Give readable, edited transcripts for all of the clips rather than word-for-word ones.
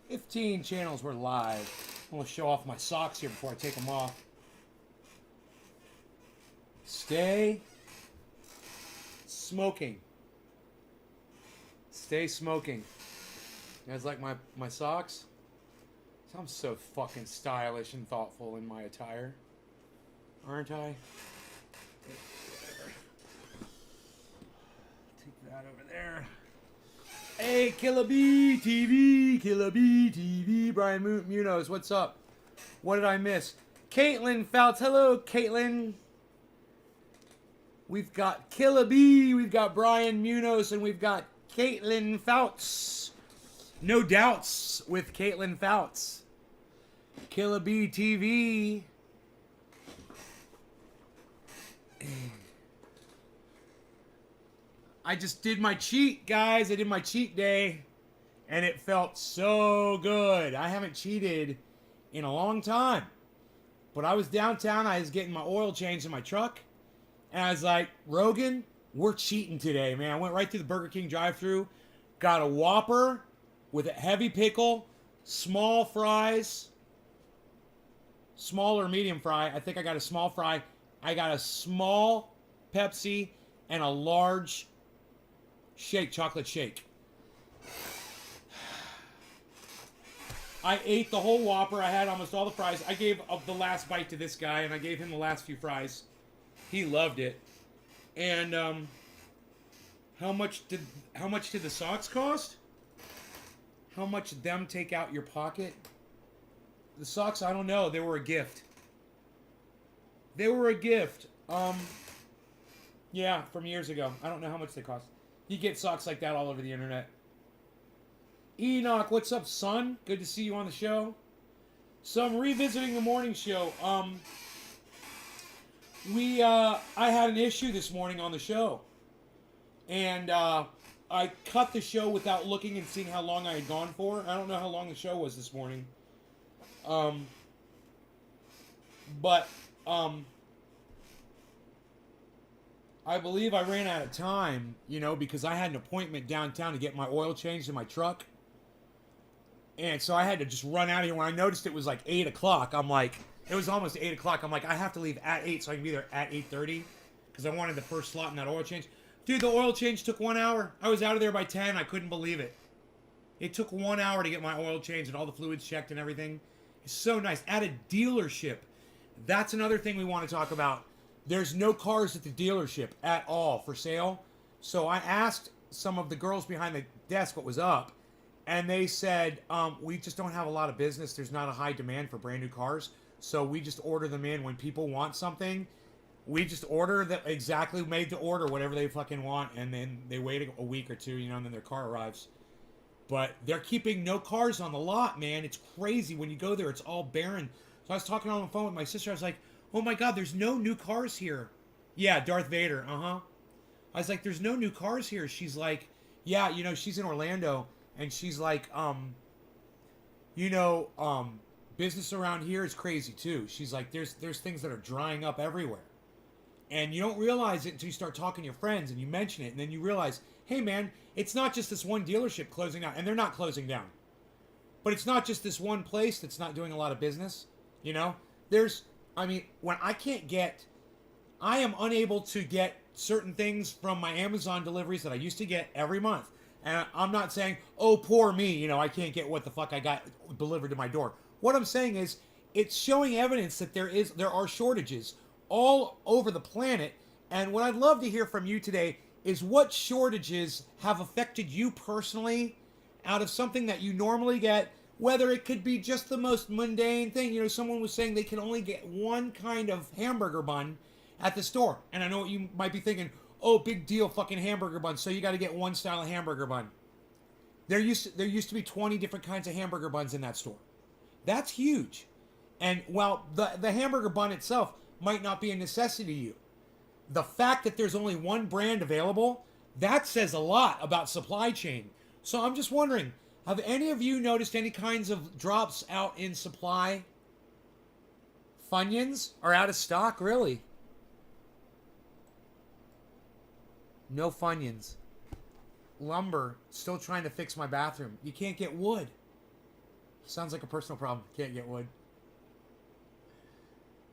15 channels were live. I'm going to show off my socks here before I take them off. Stay smoking. Stay smoking. You guys like my socks? I'm so fucking stylish and thoughtful in my attire. Aren't I? Take that over there. Hey, Killer B TV, Killer B TV, Brian Munoz, what's up? What did I miss? Caitlin Fouts, hello, Caitlin. We've got Killer B, we've got Brian Munoz, and we've got Caitlin Fouts. No doubts with Caitlin Fouts. Killer B TV. I just did my cheat, guys. I did my cheat day, and it felt so good. I haven't cheated in a long time. But I was downtown. I was getting my oil changed in my truck, and I was like, Rogan, we're cheating today, man. I went right to the Burger King drive-thru, got a Whopper with a heavy pickle, small fries, small or medium fry. I think I got a small fry. I got a small Pepsi and a large shake, chocolate shake. I ate the whole Whopper. I had almost all the fries. I gave the last bite to this guy, and I gave him the last few fries. He loved it. And how much did the socks cost? How much did them take out your pocket? The socks, I don't know. They were a gift. They were a gift. Yeah, from years ago. I don't know how much they cost. You get socks like that all over the internet. Enoch, what's up, son? Good to see you on the show. So I'm revisiting the morning show. I had an issue this morning on the show. And I cut the show without looking and seeing how long I had gone for. I don't know how long the show was this morning. I believe I ran out of time, because I had an appointment downtown to get my oil changed in my truck. And so I had to just run out of here. When I noticed it was like 8 o'clock, it was almost 8 o'clock. I'm like, I have to leave at 8 so I can be there at 8:30 because I wanted the first slot in that oil change. Dude, the oil change took 1 hour. I was out of there by 10. I couldn't believe it. It took 1 hour to get my oil changed and all the fluids checked and everything. It's so nice. At a dealership, that's another thing we want to talk about. There's no cars at the dealership at all for sale. So I asked some of the girls behind the desk what was up, and they said, we just don't have a lot of business. There's not a high demand for brand new cars. So we just order them in when people want something. We just order that exactly made to order whatever they fucking want, and then they wait a week or two, and then their car arrives. But they're keeping no cars on the lot, man. It's crazy. When you go there, it's all barren. So I was talking on the phone with my sister. I was like, oh my God, there's no new cars here. Yeah, Darth Vader, I was like, there's no new cars here. She's like, yeah, she's in Orlando, and she's like, business around here is crazy too. She's like, there's things that are drying up everywhere. And you don't realize it until you start talking to your friends and you mention it, and then you realize, hey man, it's not just this one dealership closing down, and they're not closing down. But it's not just this one place that's not doing a lot of business. When I am unable to get certain things from my Amazon deliveries that I used to get every month. And I'm not saying, oh, poor me, I can't get what the fuck I got delivered to my door. What I'm saying is, it's showing evidence that there are shortages all over the planet. And what I'd love to hear from you today is what shortages have affected you personally out of something that you normally get, whether it could be just the most mundane thing. Someone was saying they can only get one kind of hamburger bun at the store. And I know what you might be thinking, oh, big deal, fucking hamburger bun, so you got to get one style of hamburger bun. There used to be 20 different kinds of hamburger buns in that store. That's huge. And while the hamburger bun itself might not be a necessity to you, the fact that there's only one brand available, that says a lot about supply chain. So I'm just wondering, have any of you noticed any kinds of drops out in supply? Funyuns are out of stock, really? No Funyuns. Lumber, still trying to fix my bathroom. You can't get wood. Sounds like a personal problem. Can't get wood.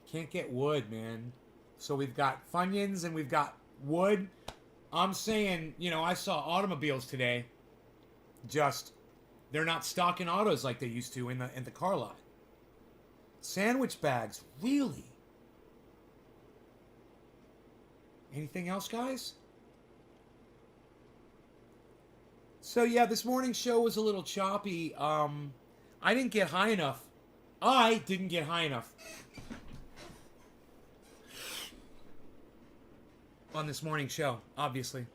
Can't get wood, man. So we've got Funyuns and we've got wood. I'm saying, you know, I saw automobiles today. Just, they're not stocking autos like they used to in the car lot. Sandwich bags, really? Anything else, guys? So yeah, this morning's show was a little choppy. I didn't get high enough. I didn't get high enough on this morning show, obviously.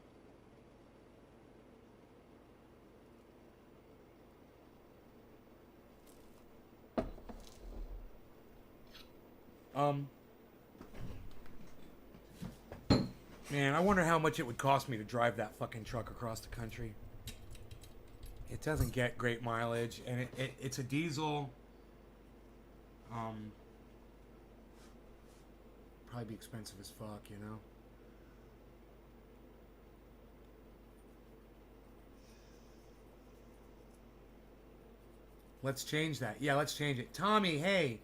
Man, I wonder how much it would cost me to drive that fucking truck across the country. It doesn't get great mileage, and it's a diesel. Probably be expensive as fuck, you know? Let's change that. Yeah, let's change it. Tommy, hey,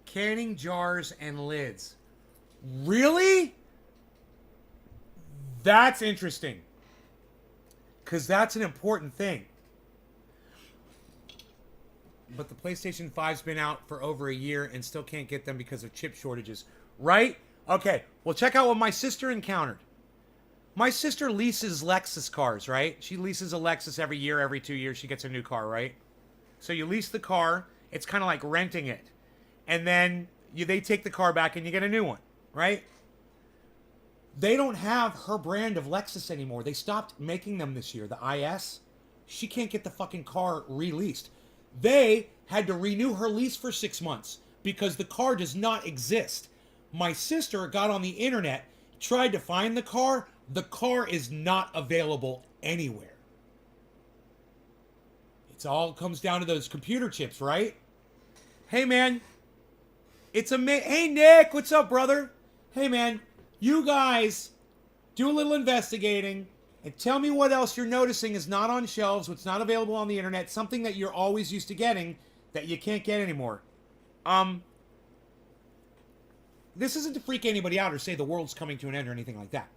canning jars and lids. Really? That's interesting. Because that's an important thing. But the PlayStation 5's been out for over a year and still can't get them because of chip shortages. Right? Okay, well, check out what my sister encountered. My sister leases Lexus cars, right? She leases a Lexus every year, every 2 years. She gets a new car, right? So you lease the car. It's kind of like renting it. And then they take the car back and you get a new one, right? They don't have her brand of Lexus anymore. They stopped making them this year, the IS. She can't get the fucking car released. They had to renew her lease for 6 months because the car does not exist. My sister got on the internet, tried to find the car. The car is not available anywhere. It all comes down to those computer chips, right? Hey, man. Hey, Nick. What's up, brother? Hey, man. You guys do a little investigating and tell me what else you're noticing is not on shelves, what's not available on the internet, something that you're always used to getting that you can't get anymore. This isn't to freak anybody out or say the world's coming to an end or anything like that.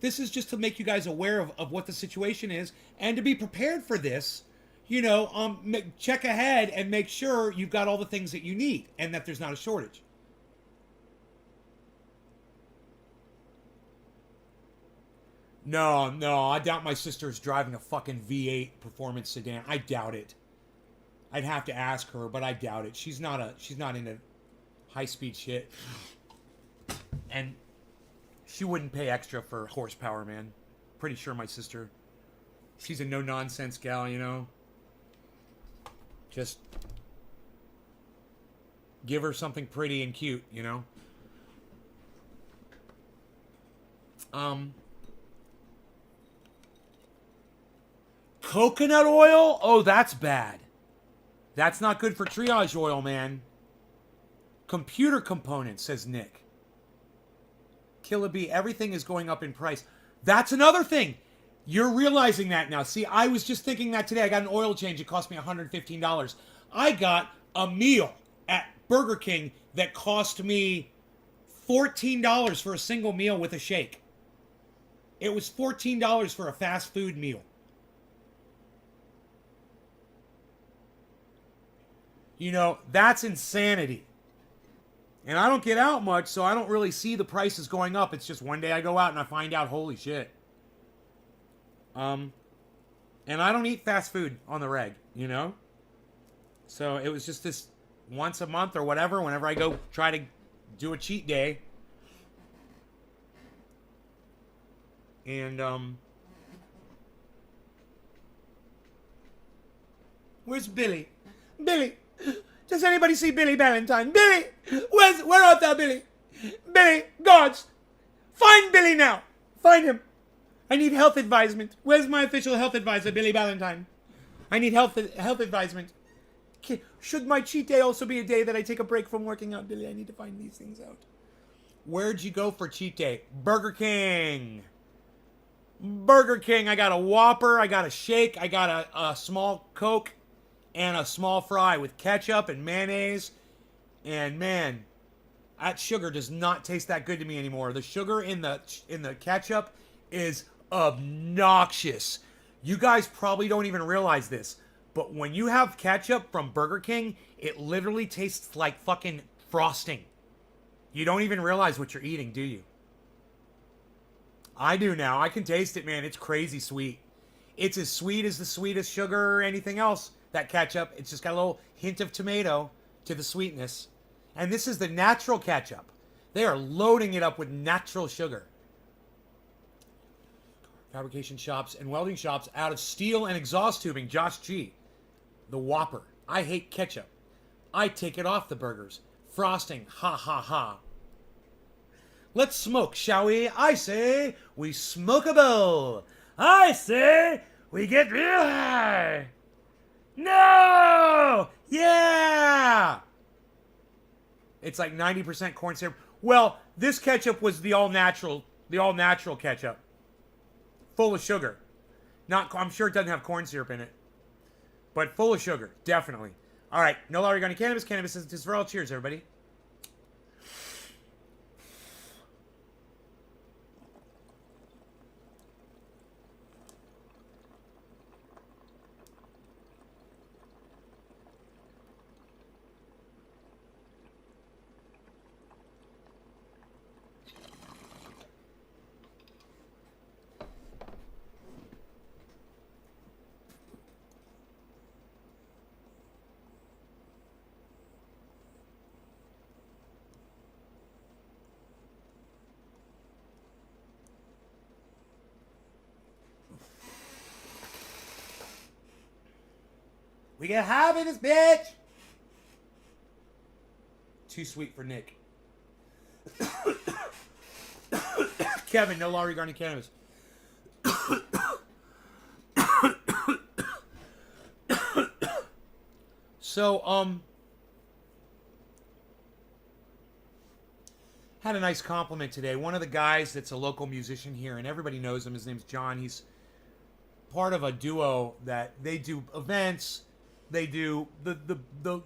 This is just to make you guys aware of what the situation is and to be prepared for this. You know, check ahead and make sure you've got all the things that you need and that there's not a shortage. No, I doubt my sister's driving a fucking V8 performance sedan. I doubt it. I'd have to ask her, but I doubt it. She's not into high-speed shit. And she wouldn't pay extra for horsepower, man. Pretty sure my sister, she's a no-nonsense gal, you know? Just give her something pretty and cute, you know? Coconut oil? Oh, that's bad. That's not good for triage oil, man. Computer components, says Nick. Killa B, everything is going up in price. That's another thing. You're realizing that now. See, I was just thinking that today. I got an oil change. It cost me $115. I got a meal at Burger King that cost me $14 for a single meal with a shake. It was $14 for a fast food meal. You know, that's insanity. And I don't get out much, so I don't really see the prices going up. It's just one day I go out and I find out, holy shit. And I don't eat fast food on the reg, you know? So it was just this once a month or whatever, whenever I go try to do a cheat day. And, where's Billy? Billy! Does anybody see Billy Valentine? Billy! Where art thou, Billy? Billy! Guards! Find Billy now! Find him! I need health advisement. Where's my official health advisor, Billy Valentine? I need health advisement. Should my cheat day also be a day that I take a break from working out, Billy? I need to find these things out. Where'd you go for cheat day? Burger King. Burger King. I got a Whopper. I got a shake. I got a small Coke. and a small fry with ketchup and mayonnaise. And man, that sugar does not taste that good to me anymore. The sugar in the ketchup is obnoxious. You guys probably don't even realize this, but when you have ketchup from Burger King, it literally tastes like fucking frosting. You don't even realize what you're eating, do you? I do now. I can taste it, man. It's crazy sweet. It's as sweet as the sweetest sugar or anything else, that ketchup. It's just got a little hint of tomato to the sweetness. And this is the natural ketchup. They are loading it up with natural sugar. Fabrication shops and welding shops out of steel and exhaust tubing. Josh G. The Whopper. I hate ketchup. I take it off the burgers. Frosting. Ha ha ha. Let's smoke, shall we? I say we smoke a bowl. I say we get real high. No! Yeah! It's like 90% corn syrup. Well, this ketchup was the all natural ketchup. Full of sugar. I'm sure it doesn't have corn syrup in it. But full of sugar, definitely. All right, no longer going to cannabis. Cannabis is for all. Cheers, everybody. We get high in this bitch. Too sweet for Nick. Kevin, no law regarding cannabis. So, had a nice compliment today. One of the guys that's a local musician here, and everybody knows him. His name's John. He's part of a duo that they do events. They do the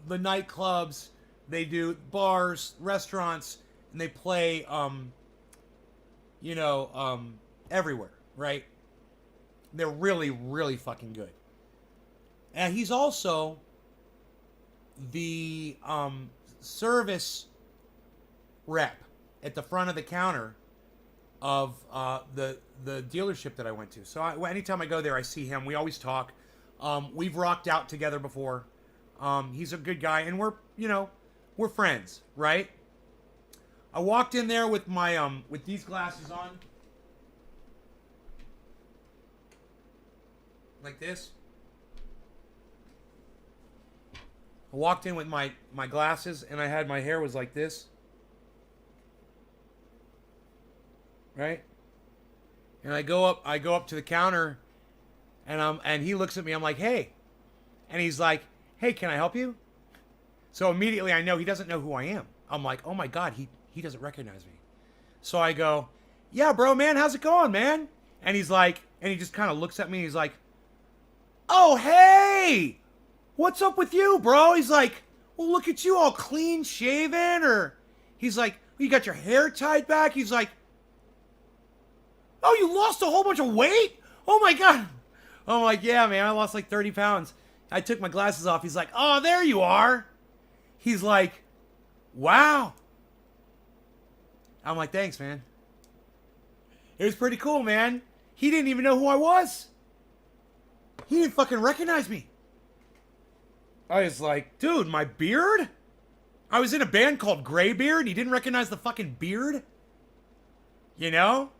nightclubs. They do bars, restaurants, and they play, everywhere, right? They're really, really fucking good. And he's also the service rep at the front of the counter of the dealership that I went to. So anytime I go there, I see him. We always talk. We've rocked out together before. He's a good guy, and we're friends, right? I walked in there with my with these glasses on, like this. I walked in with my glasses, and I had my hair was like this, right? And I go up to the counter, and he looks at me. I'm like, hey, and he's like, hey, can I help you? So immediately I know he doesn't know who I am. I'm like, oh my God, he doesn't recognize me. So I go, yeah, bro, man, how's it going, man? And he's like, and he just kind of looks at me. And he's like, oh, hey, what's up with you, bro? He's like, well, look at you all clean shaven. Or he's like, you got your hair tied back. He's like, oh, you lost a whole bunch of weight? Oh my God. I'm like, yeah, man, I lost like 30 pounds. I took my glasses off. He's like, oh, there you are. He's like, wow. I'm like, thanks, man. It was pretty cool, man. He didn't even know who I was. He didn't fucking recognize me. I was like, dude, my beard? I was in a band called Graybeard. He didn't recognize the fucking beard? You know?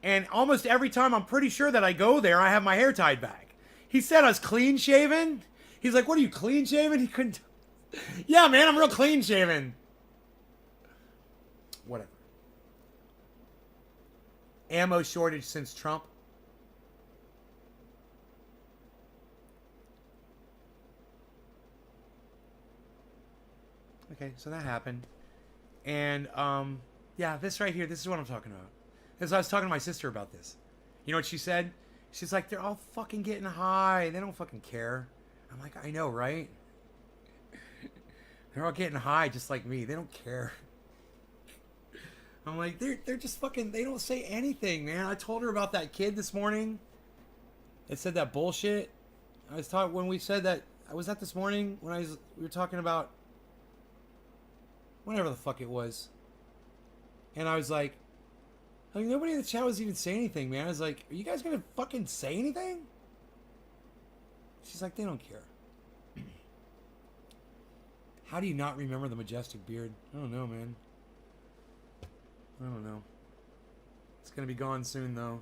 And almost every time I'm pretty sure that I go there, I have my hair tied back. He said I was clean shaven. He's like, what are you, clean shaven? He couldn't. Yeah, man, I'm real clean shaven. Whatever. Ammo shortage since Trump. Okay, so that happened. And, yeah, this right here, this is what I'm talking about. Because I was talking to my sister about this. You know what she said? She's like, they're all fucking getting high. They don't fucking care. I'm like, I know, right? They're all getting high just like me. They don't care. I'm like, they're just fucking. They don't say anything, man. I told her about that kid this morning. It said that bullshit. I was talking when we said that. Was that this morning when we were talking about whatever the fuck it was, and I was like, nobody in the chat was even saying anything, man. I was like, are you guys gonna fucking say anything? She's like, they don't care. How do you not remember the majestic beard? I don't know, man. I don't know. It's gonna be gone soon, though.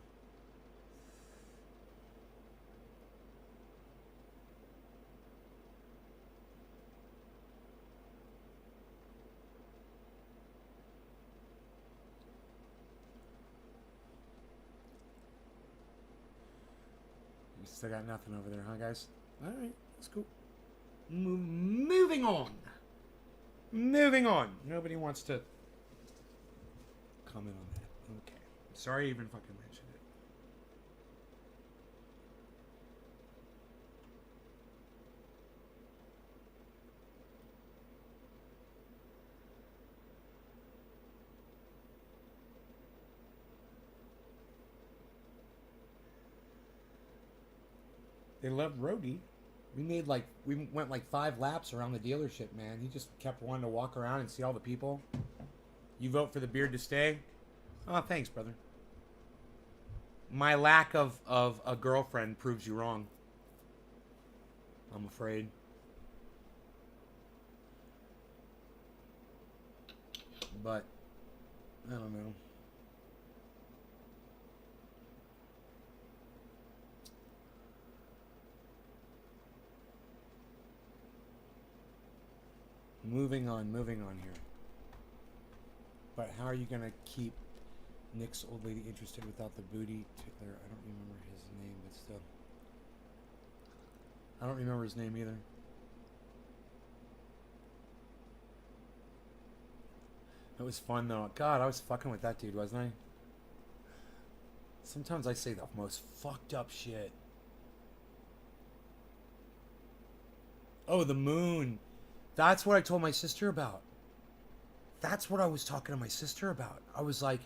You still got nothing over there, huh, guys? All right, that's cool. Moving on. Moving on. Nobody wants to comment on that. Okay. Sorry I even fucking mentioned it. They loved Rhodey. We went like 5 laps around the dealership, man. He just kept wanting to walk around and see all the people. You vote for the beard to stay? Oh, thanks, brother. My lack of a girlfriend proves you wrong. I'm afraid. But, I don't know. Moving on here. But how are you going to keep Nick's old lady interested without the booty tickler? I don't remember his name, but still. I don't remember his name either. It was fun, though. God, I was fucking with that dude, wasn't I? Sometimes I say the most fucked up shit. Oh, the moon. That's what I told my sister about. That's what I was talking to my sister about. I was like,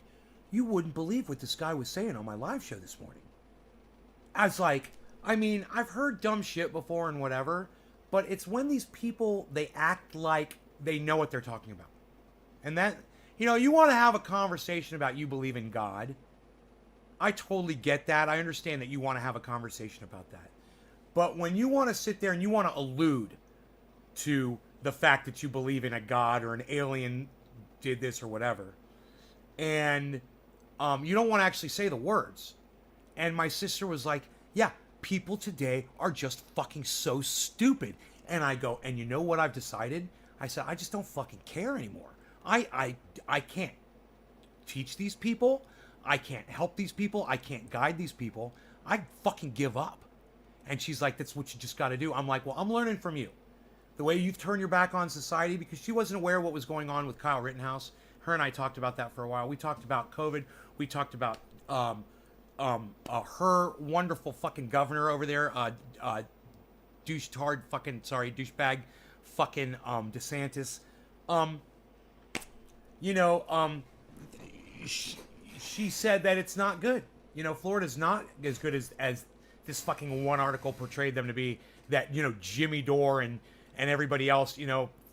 you wouldn't believe what this guy was saying on my live show this morning. I was like, I mean, I've heard dumb shit before and whatever, but it's when these people, they act like they know what they're talking about. And that, you want to have a conversation about you believe in God. I totally get that. I understand that you want to have a conversation about that. But when you want to sit there and you want to allude to the fact that you believe in a God or an alien did this or whatever, and you don't want to actually say the words. And my sister was like, yeah, people today are just fucking so stupid. And I go, and you know what I've decided? I said, I just don't fucking care anymore. I can't teach these people. I can't help these people. I can't guide these people. I fucking give up. And she's like, that's what you just got to do. I'm like, well, I'm learning from you. The way you've turned your back on society, because she wasn't aware of what was going on with Kyle Rittenhouse. Her and I talked about that for a while. We talked about COVID. We talked about her wonderful fucking governor over there, douchebag fucking DeSantis. She said that it's not good. Florida's not as good as this fucking one article portrayed them to be. That, Jimmy Dore and everybody else,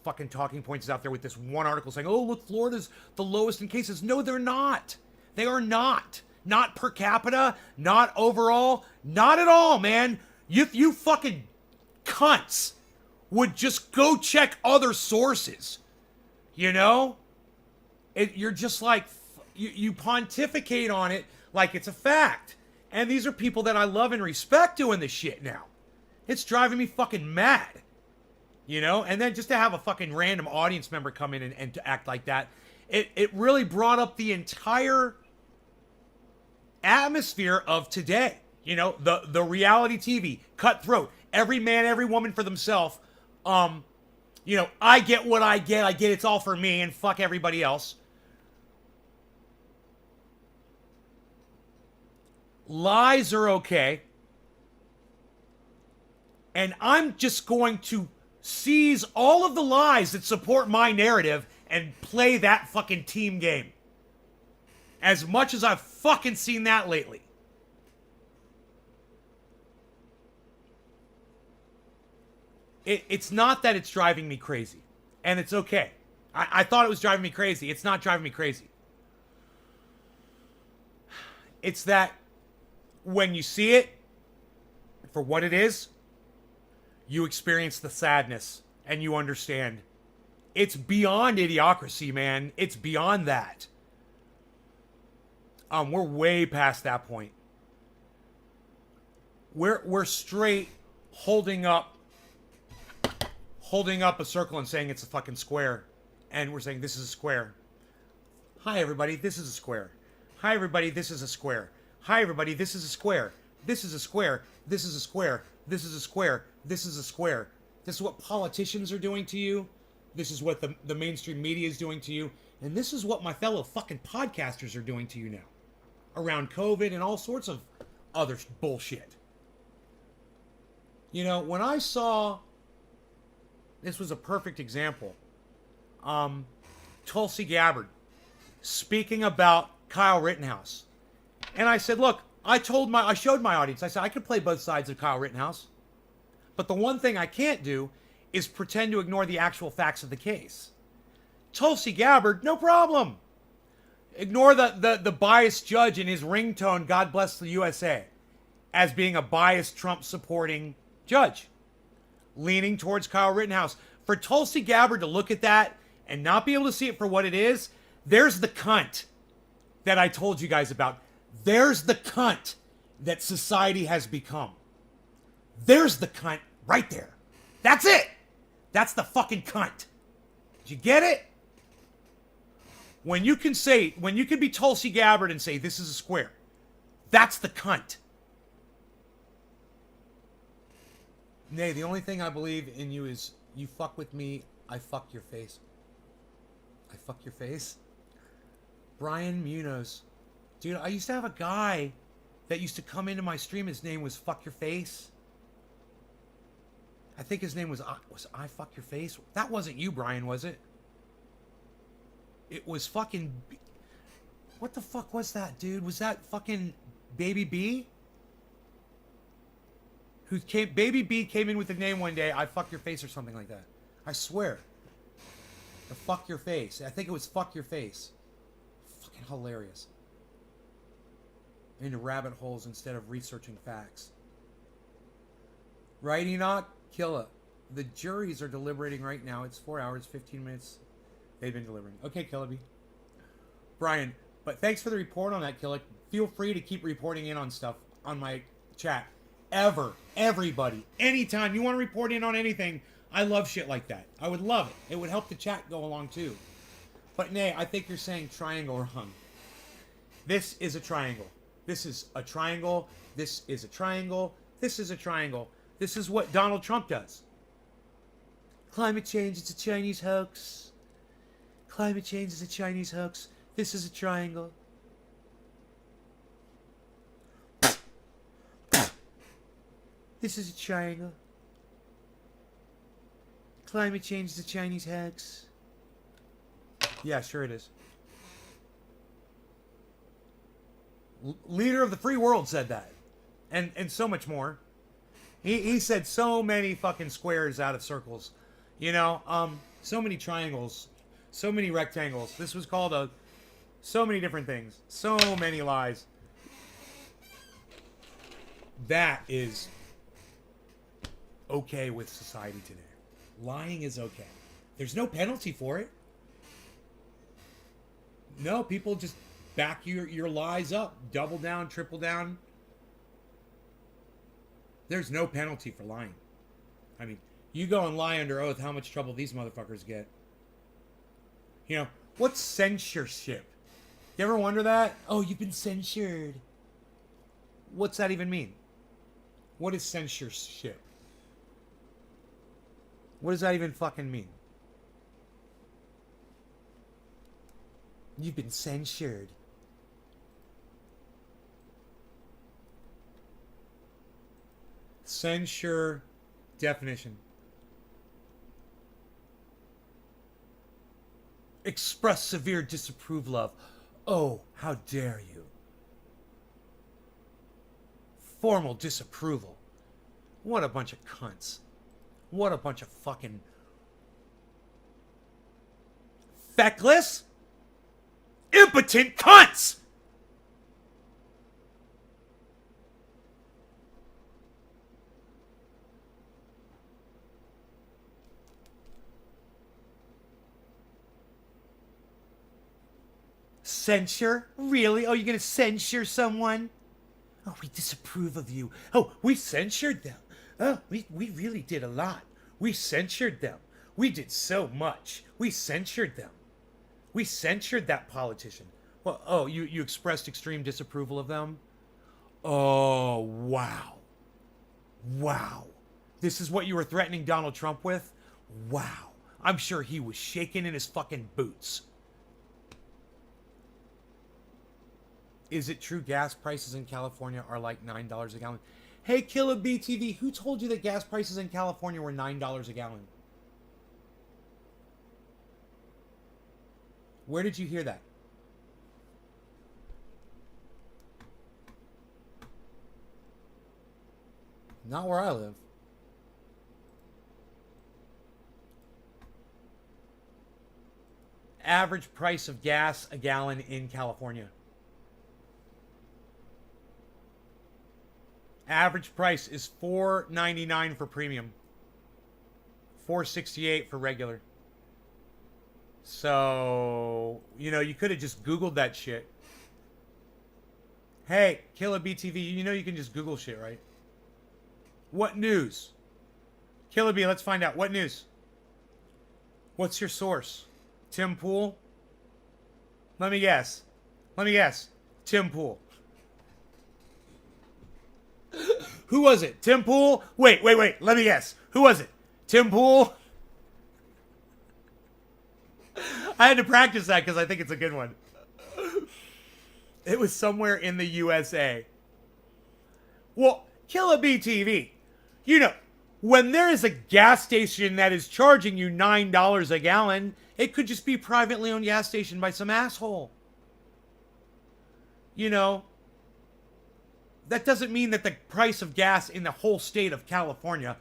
fucking talking points is out there with this one article saying, oh, look, Florida's the lowest in cases. No, they're not. They are not. Not per capita, not overall, not at all, man. You fucking cunts would just go check other sources. You're just like, you pontificate on it like it's a fact. And these are people that I love and respect doing this shit now. It's driving me fucking mad. And then just to have a fucking random audience member come in and to act like that, it really brought up the entire atmosphere of today. The reality TV, cutthroat, every man, every woman for themselves. I get what I get it's all for me and fuck everybody else. Lies are okay. And I'm just going to seize all of the lies that support my narrative and play that fucking team game. As much as I've fucking seen that lately. It's not that it's driving me crazy. And it's okay. I thought it was driving me crazy. It's not driving me crazy. It's that when you see it for what it is, you experience the sadness and you understand. It's beyond idiocracy, man. It's beyond that. We're way past that point. We're straight holding up a circle and saying it's a fucking square. And we're saying this is a square. Hi everybody, this is a square. Hi everybody, this is a square. Hi everybody, this is a square. This is a square. This is a square. This is a square. This is a square. This is what politicians are doing to you. This is what the mainstream media is doing to you. And this is what my fellow fucking podcasters are doing to you now. Around COVID and all sorts of other bullshit. You know, when I saw... This was a perfect example. Tulsi Gabbard speaking about Kyle Rittenhouse. And I said, look, I showed my audience, I said, I could play both sides of Kyle Rittenhouse. But the one thing I can't do is pretend to ignore the actual facts of the case. Tulsi Gabbard, no problem. Ignore the biased judge and his ringtone, God bless the USA, as being a biased Trump-supporting judge, leaning towards Kyle Rittenhouse. For Tulsi Gabbard to look at that and not be able to see it for what it is, there's the cunt that I told you guys about. There's the cunt that society has become. There's the cunt right there. That's it. That's the fucking cunt. Did you get it? When you can be Tulsi Gabbard and say this is a square, that's the cunt. Nay, the only thing I believe in you is you fuck with me, I fuck your face. I fuck your face? Brian Munoz. Dude, I used to have a guy that used to come into my stream. His name was Fuck Your Face. I think his name was I Fuck Your Face. That wasn't you, Brian, was it? It was fucking... What the fuck was that, dude? Was that fucking Baby B? Baby B came in with the name one day, I Fuck Your Face or something like that. I swear. The Fuck Your Face. I think it was Fuck Your Face. Fucking hilarious. Into rabbit holes instead of researching facts. Right, Enoch? Kill it. The juries are deliberating right now. It's 4 hours, 15 minutes. They've been delivering. Okay, Killaby. Brian, but thanks for the report on that, Killick. Feel free to keep reporting in on stuff on my chat. Everybody, anytime you want to report in on anything, I love shit like that. I would love it. It would help the chat go along too. But nay, I think you're saying triangle wrong. This is a triangle. This is a triangle. This is a triangle. This is a triangle. This is what Donald Trump does. Climate change is a Chinese hoax. Climate change is a Chinese hoax. This is a triangle. This is a triangle. Climate change is a Chinese hoax. Yeah, sure it is. Leader of the free world said that. And so much more. He said so many fucking squares out of circles. You know, so many triangles. So many rectangles. This was called so many different things. So many lies. That is okay with society today. Lying is okay. There's no penalty for it. No, people just back your lies up. Double down, triple down. There's no penalty for lying. I mean, you go and lie under oath, how much trouble these motherfuckers get. You know, what's censorship? You ever wonder that? Oh, you've been censured. What's that even mean? What is censorship? What does that even fucking mean? You've been censured. Censure Definition. Express severe disapproval of. Oh, how dare you. Formal disapproval. What a bunch of cunts. What a bunch of fucking feckless, impotent cunts! Censure? Really? Oh, you're gonna censure someone? Oh, we disapprove of you. Oh, we censured them. Oh, we really did a lot. We censured them. We did so much. We censured them. We censured that politician. Well, oh, you expressed extreme disapproval of them? Oh, wow. Wow. This is what you were threatening Donald Trump with? Wow. I'm sure he was shaking in his fucking boots. Is it true gas prices in California are like $9 a gallon? Hey, Killa BTV, who told you that gas prices in California were $9 a gallon? Where did you hear that? Not where I live. Average price of gas a gallon in California. Average price is $4.99 for premium. $4.68 for regular. So, you could have just Googled that shit. Hey, Killa BTV, you can just Google shit, right? What news? Killa B, let's find out. What news? What's your source? Tim Pool? Let me guess. Tim Pool. Who was it? Tim Pool? Wait. Let me guess. Who was it? Tim Pool? I had to practice that because I think it's a good one. It was somewhere in the USA. Well, Killa BTV. When there is a gas station that is charging you $9 a gallon, it could just be a privately owned gas station by some asshole. That doesn't mean that the price of gas in the whole state of California,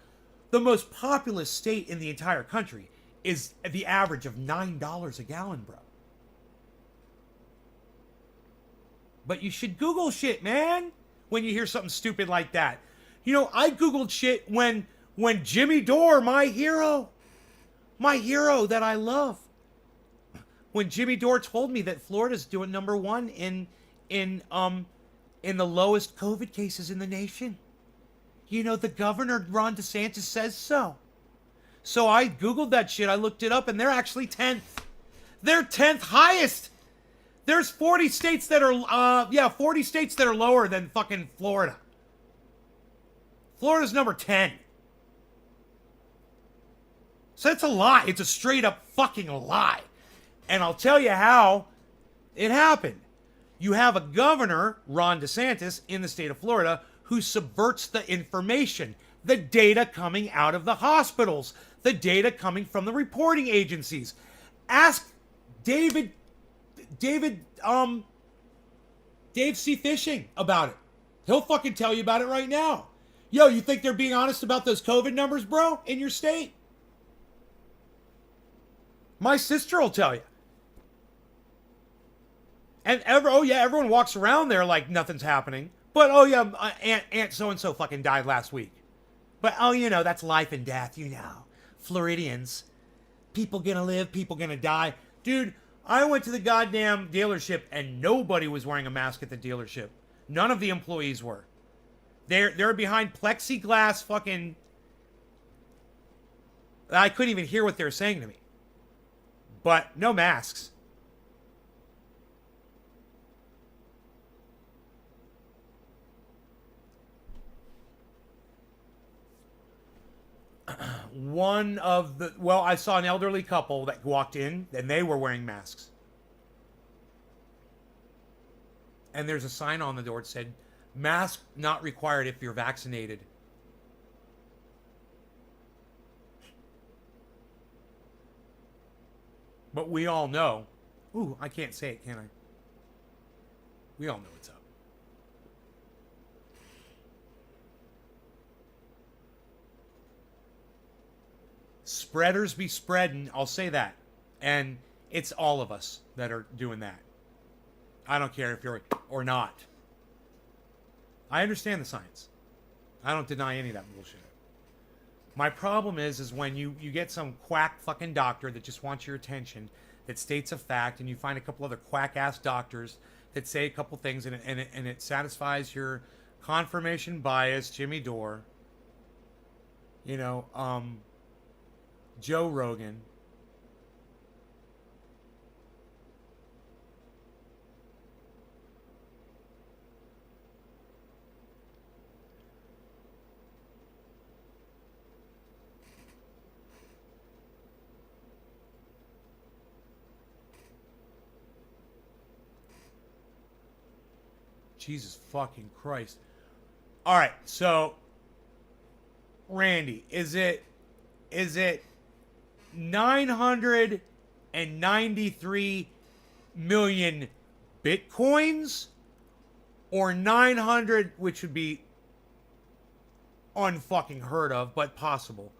the most populous state in the entire country, is the average of $9 a gallon, bro. But you should Google shit, man, when you hear something stupid like that. I Googled shit when Jimmy Dore, my hero that I love, when Jimmy Dore told me that Florida's doing number one in the lowest COVID cases in the nation. The governor, Ron DeSantis, says so. So I Googled that shit. I looked it up, and they're actually 10th. They're 10th highest. There's 40 states that are, 40 states that are lower than fucking Florida. Florida's number 10. So that's a lie. It's a straight up fucking lie. And I'll tell you how it happened. You have a governor, Ron DeSantis, in the state of Florida, who subverts the information, the data coming out of the hospitals, the data coming from the reporting agencies. Ask Dave C. Fishing about it. He'll fucking tell you about it right now. Yo, you think they're being honest about those COVID numbers, bro, in your state? My sister will tell you. And everyone walks around there like nothing's happening. But Aunt so-and-so fucking died last week. But that's life and death, Floridians. People gonna live, people gonna die. Dude, I went to the goddamn dealership and nobody was wearing a mask at the dealership. None of the employees were. They're behind plexiglass fucking... I couldn't even hear what they were saying to me. But no masks. I saw an elderly couple that walked in and they were wearing masks. And there's a sign on the door that said, mask not required if you're vaccinated. But we all know. Ooh, I can't say it, can I? We all know what's up. Spreaders be spreading. I'll say that. And it's all of us that are doing that. I don't care if you're or not. I understand the science. I don't deny any of that bullshit. My problem is when you get some quack fucking doctor that just wants your attention, that states a fact, and you find a couple other quack ass doctors that say a couple things, and it satisfies your confirmation bias, Jimmy Dore, you know, Joe Rogan. Jesus fucking Christ. All right, so Randy, is it 993 million bitcoins or 900, which would be unfucking heard of but possible,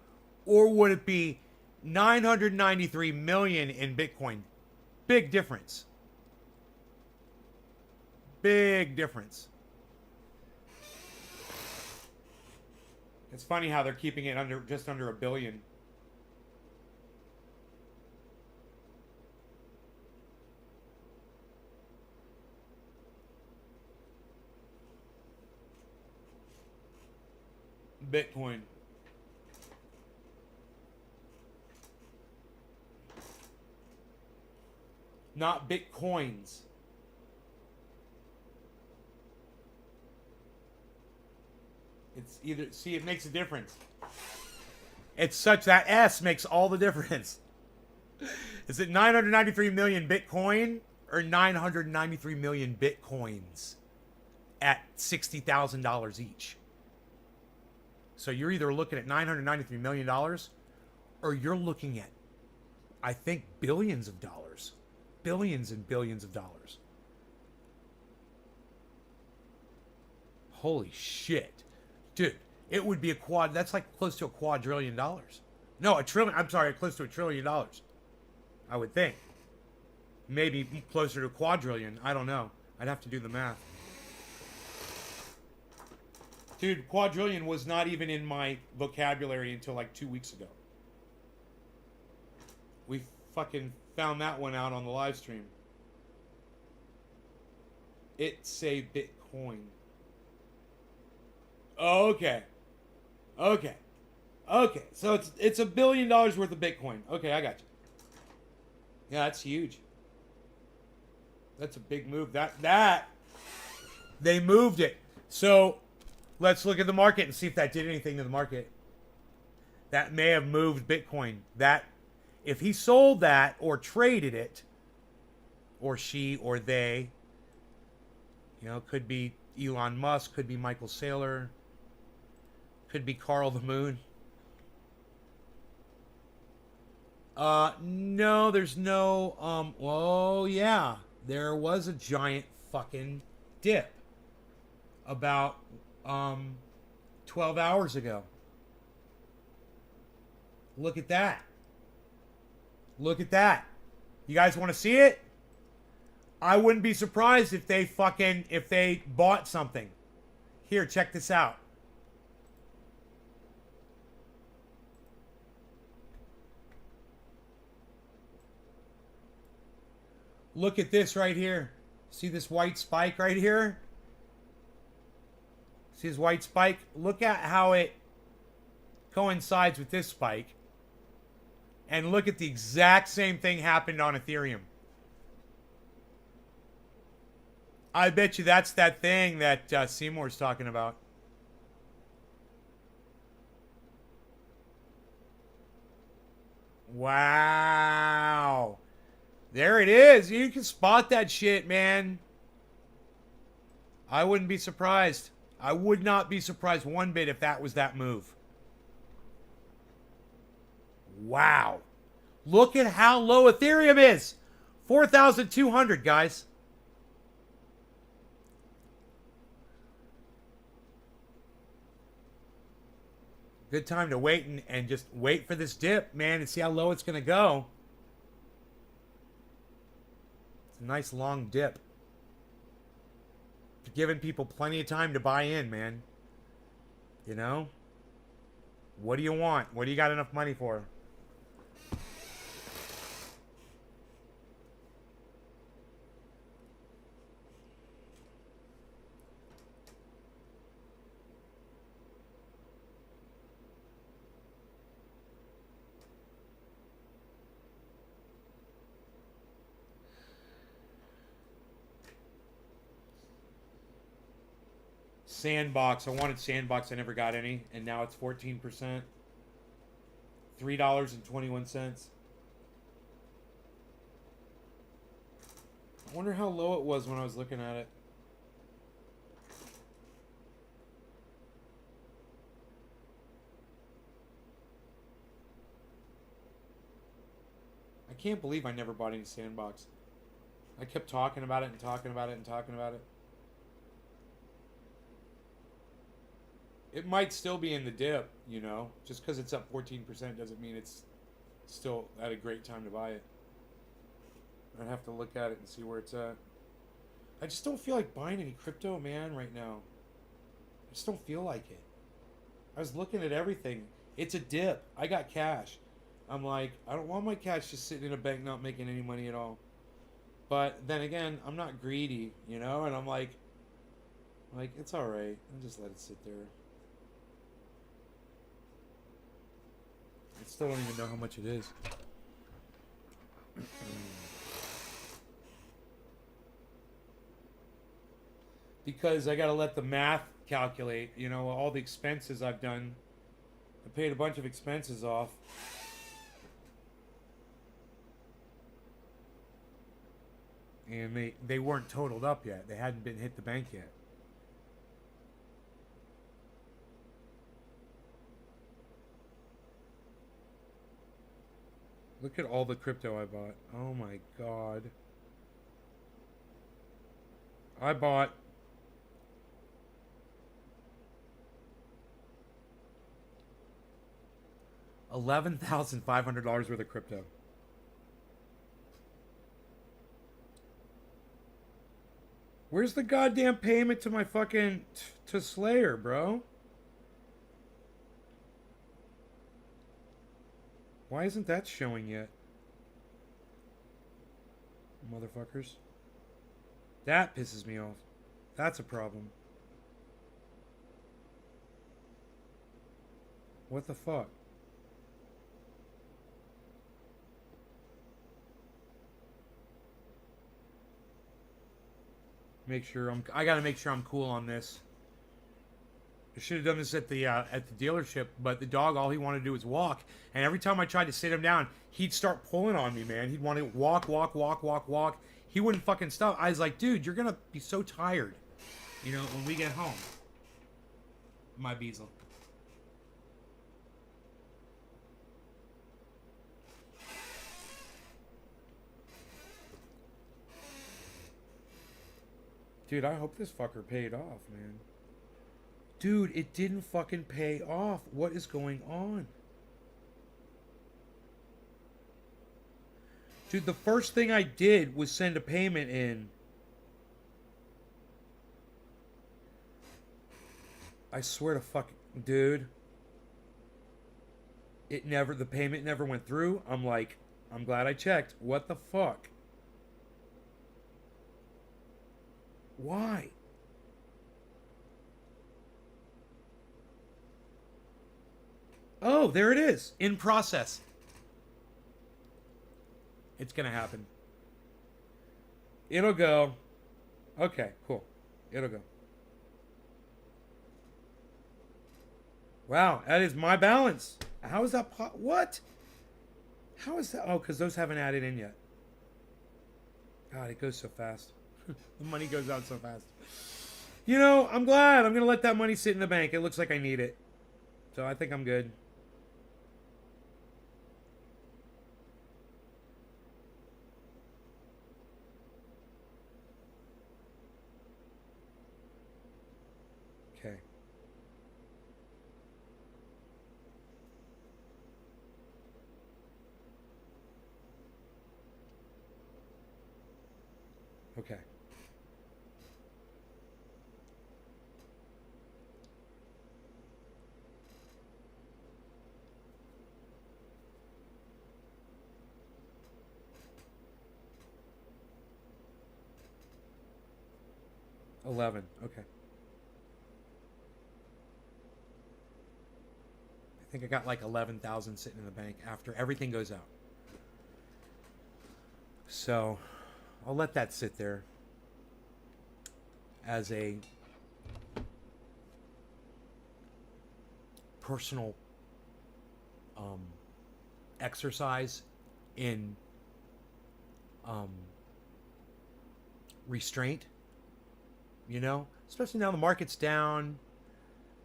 or would it be 993 million in Bitcoin? Big difference. Big difference. It's funny how they're keeping it under just under a billion. Bitcoin. Not Bitcoins. It's either, see, it makes a difference. It's such that S makes all the difference. Is it 993 million Bitcoin or 993 million Bitcoins at $60,000 each? So you're either looking at $993 million or you're looking at, I think, billions of dollars. Billions and billions of dollars. Holy shit. Dude, it would be a quad. That's like close to a quadrillion dollars. No, a trillion. I'm sorry, close to $1 trillion. I would think. Maybe closer to a quadrillion. I don't know. I'd have to do the math. Dude, quadrillion was not even in my vocabulary until like 2 weeks ago. We fucking found that one out on the live stream. It's a Bitcoin. Okay. Okay. Okay. So it's $1 billion worth of Bitcoin. Okay, I got you. Yeah, that's huge. That's a big move. That they moved it. So let's look at the market and see if that did anything to the market. That may have moved Bitcoin. That if he sold that or traded it, or she or they, you know, could be Elon Musk, could be Michael Saylor, could be Carl the Moon. No, there's no, oh yeah, there was a giant fucking dip about, 12 hours ago. Look at that. Look at that. You guys want to see it? I wouldn't be surprised if they bought something. Here, check this out. Look at this right here. See this white spike right here? See this white spike? Look at how it coincides with this spike. And look at the exact same thing happened on Ethereum. I bet you that's that thing that Seymour's talking about. Wow. There it is. You can spot that shit, man. I wouldn't be surprised. I would not be surprised one bit if that was that move. Wow. Look at how low Ethereum is. 4,200, guys. Good time to wait and just wait for this dip, man, and see how low it's going to go. It's a nice long dip. Giving people plenty of time to buy in, man. You know? What do you want? What do you got enough money for? Sandbox. I wanted Sandbox. I never got any. And now it's 14%. $3.21. I wonder how low it was when I was looking at it. I can't believe I never bought any Sandbox. I kept talking about it and talking about it and talking about it. It might still be in the dip, you know. Just because it's up 14% doesn't mean it's still at a great time to buy it. I'd have to look at it and see where it's at. I just don't feel like buying any crypto, man, right now. I just don't feel like it. I was looking at everything. It's a dip. I got cash. I'm like, I don't want my cash just sitting in a bank not making any money at all. But then again, I'm not greedy, you know? And I'm like, it's all right. I'll just let it sit there. I still don't even know how much it is. Because I gotta let the math calculate, you know, all the expenses I've done. I paid a bunch of expenses off. And they weren't totaled up yet. They hadn't been hit the bank yet. Look at all the crypto I bought. Oh my god. I bought $11,500 worth of crypto. Where's the goddamn payment to my fucking to Slayer, bro? Why isn't that showing yet? Motherfuckers. That pisses me off. That's a problem. What the fuck? I gotta make sure I'm cool on this. I should have done this at the dealership, but the dog, all he wanted to do was walk. And every time I tried to sit him down, he'd start pulling on me, man. He'd want to walk. He wouldn't fucking stop. I was like, dude, you're gonna be so tired, you know, when we get home. My Beazle. Dude, I hope this fucker paid off, man. Dude, it didn't fucking pay off. What is going on? Dude, the first thing I did was send a payment in. I swear to fucking... Dude. The payment never went through. I'm like, I'm glad I checked. What the fuck? Why? Oh, there it is. In process. It's going to happen. It'll go. Okay, cool. It'll go. Wow, that is my balance. How is that? What? How is that? Oh, because those haven't added in yet. God, it goes so fast. The money goes out so fast. You know, I'm glad. I'm going to let that money sit in the bank. It looks like I need it. So I think I'm good. Okay. $11. Okay. I think I got like 11,000 sitting in the bank after everything goes out. So I'll let that sit there as a personal exercise in restraint, you know, especially now the market's down.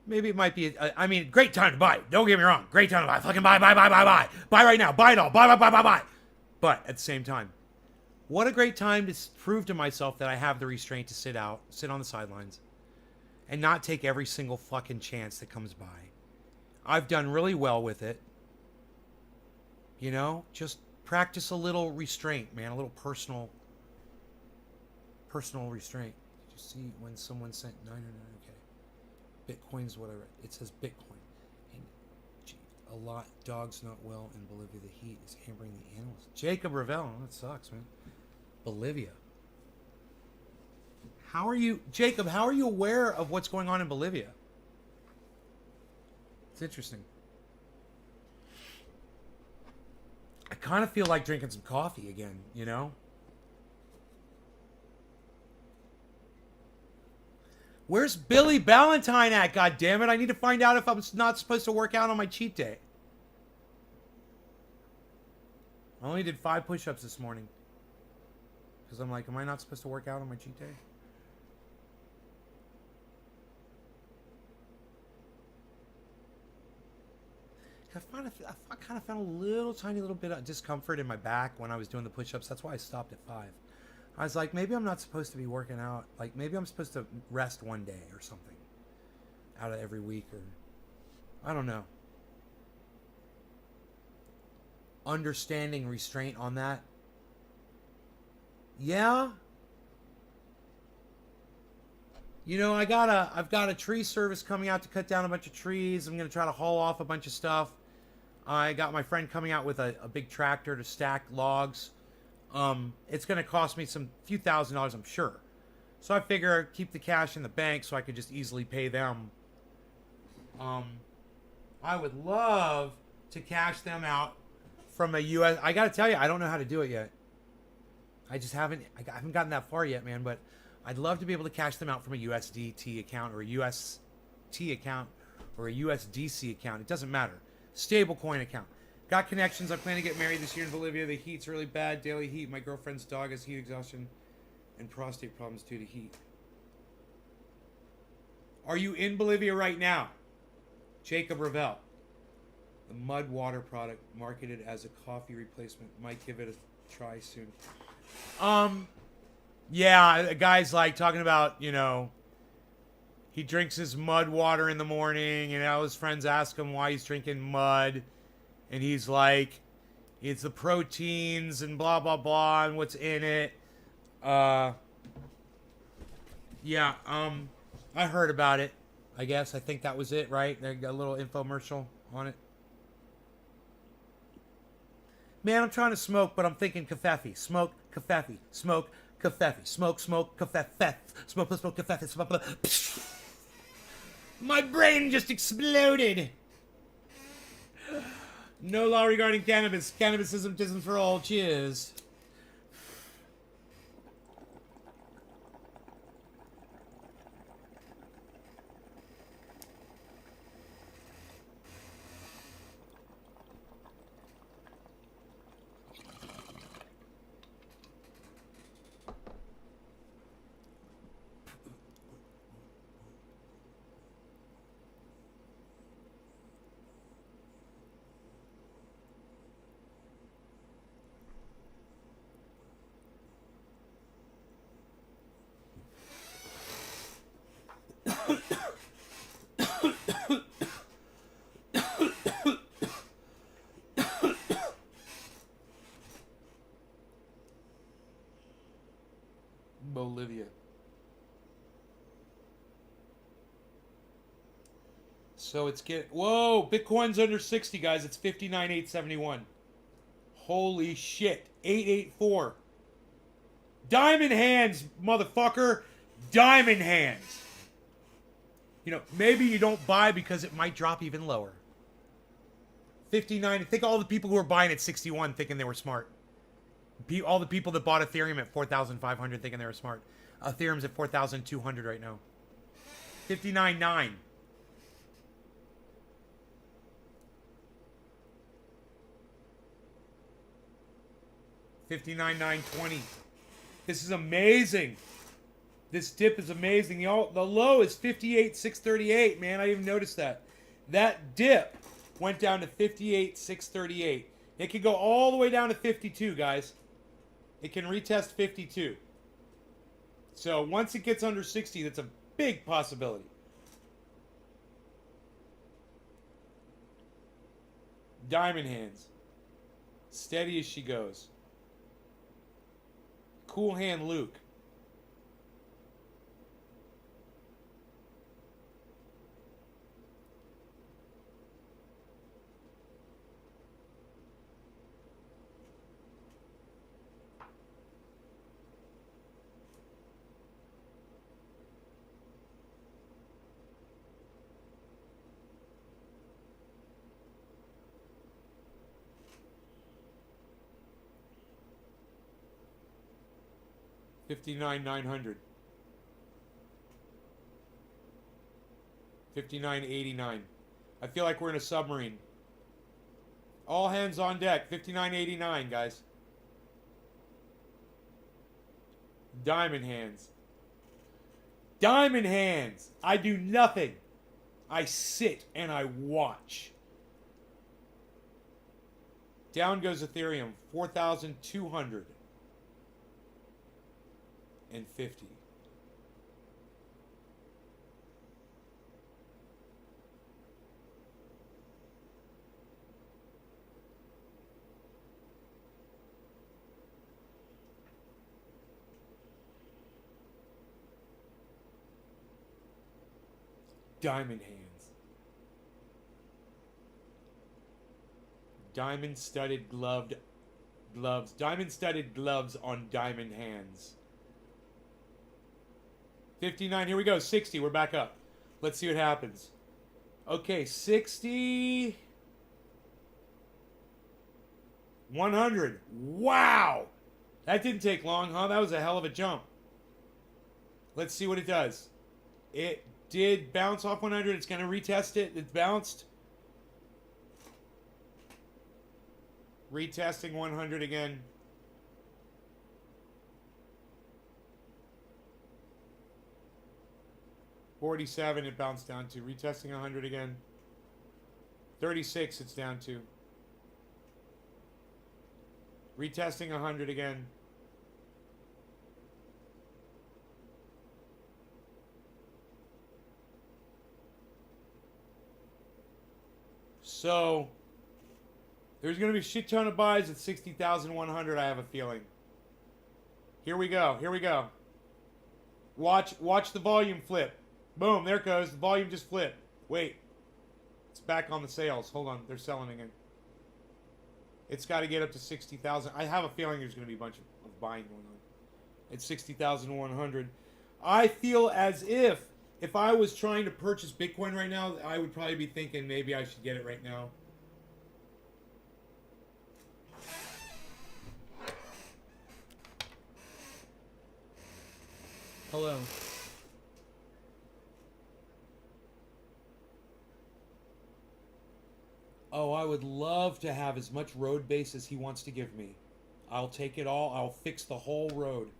Maybe it might be, I mean, great time to buy. Don't get me wrong. Great time to buy. Fucking buy, buy, buy, buy, buy. Buy right now. Buy it all. Buy, buy, buy, buy, buy. But at the same time, what a great time to prove to myself that I have the restraint to sit on the sidelines, and not take every single fucking chance that comes by. I've done really well with it. You know, just practice a little restraint, man. A little personal restraint. Did you see when someone sent 900? Okay. Bitcoin's whatever. It says Bitcoin. And a lot dogs not well in Bolivia. The heat is hampering the animals. Jacob Ravel. Oh, that sucks, man. Bolivia. How are you, Jacob? How are you aware of what's going on in Bolivia? It's interesting. I kind of feel like drinking some coffee again, you know? Where's Billy Ballantyne at, goddammit? I need to find out if I'm not supposed to work out on my cheat day. I only did 5 push-ups this morning. Because I'm like, am I not supposed to work out on my cheat day? I kind of found a little tiny little bit of discomfort in my back when I was doing the push-ups. That's why I stopped at 5. I was like, maybe I'm not supposed to be working out. Like, maybe I'm supposed to rest one day or something out of every week, or I don't know. Understanding restraint on that. Yeah. You know, I've got a tree service coming out to cut down a bunch of trees. I'm going to try to haul off a bunch of stuff. I got my friend coming out with a big tractor to stack logs. It's going to cost me some few $1,000s, I'm sure. So I figure keep the cash in the bank so I could just easily pay them. I would love to cash them out from a US. I got to tell you, I don't know how to do it yet. I haven't gotten that far yet, man, but I'd love to be able to cash them out from a USDT account or a UST account or a USDC account. It doesn't matter. Stablecoin account. Got connections. I plan to get married this year in Bolivia. The heat's really bad. Daily heat. My girlfriend's dog has heat exhaustion and prostate problems due to heat. Are you in Bolivia right now? Jacob Ravel. The mud water product marketed as a coffee replacement. Might give it a try soon. Yeah, a guy's like talking about, you know, he drinks his mud water in the morning, and all his friends ask him why he's drinking mud. And he's like, it's the proteins and blah, blah, blah, and what's in it. Yeah, I heard about it, I guess. I think that was it, right? They got a little infomercial on it. Man, I'm trying to smoke, but I'm thinking kafefe. Smoke, kafefe. Smoke, kafefe. Smoke, kafefe. Smoke, kafefe. Smoke. My brain just exploded. No law regarding cannabis. Cannabisism isn't for all. Cheers. Bolivia. So it's whoa, Bitcoin's under 60, guys. It's 59,871. Holy shit. 884. Diamond hands, motherfucker. Diamond hands. You know, maybe you don't buy because it might drop even lower. 59. Think all the people who were buying at 61 thinking they were smart. All the people that bought Ethereum at 4,500 thinking they were smart. Ethereum's at 4,200 right now. 59.9. $59,920. This is amazing. This dip is amazing. The low is 58,638, man. I didn't even notice that. That dip went down to 58,638. It could go all the way down to 52, guys. It can retest 52. So once it gets under 60, that's a big possibility. Diamond hands. Steady as she goes. Cool hand Luke. $59,900. $59.89. I feel like we're in a submarine. All hands on deck. $59.89, guys. Diamond hands. Diamond hands. I do nothing. I sit and I watch. Down goes Ethereum. 4,250. Diamond hands. Diamond studded gloves. Diamond studded gloves on diamond hands. 59. Here we go. 60. We're back up. Let's see what happens. Okay, 60. 100. Wow. That didn't take long, huh? That was a hell of a jump. Let's see what it does. It did bounce off 100. It's going to retest it. It bounced. Retesting 100 again. $47 it bounced down to. Retesting 100 again. 36 it's down to. Retesting 100 again. So there's going to be a shit ton of buys at 60,100, I have a feeling. Here we go. Here we go. Watch the volume flip. Boom, there it goes. The volume just flipped. Wait. It's back on the sales. Hold on. They're selling again. It's got to get up to 60,000. I have a feeling there's going to be a bunch of buying going on. It's 60,100. I feel as if I was trying to purchase Bitcoin right now, I would probably be thinking maybe I should get it right now. Hello. Oh, I would love to have as much road base as he wants to give me. I'll take it all. I'll fix the whole road.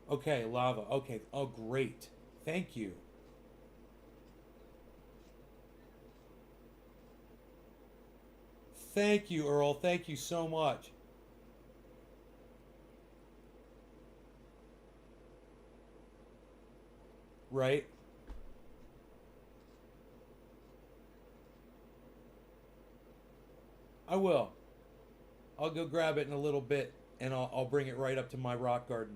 Okay, lava. Okay. Oh, great. Thank you. Thank you, Earl. Thank you so much. Right? I will. I'll go grab it in a little bit, and I'll bring it right up to my rock garden.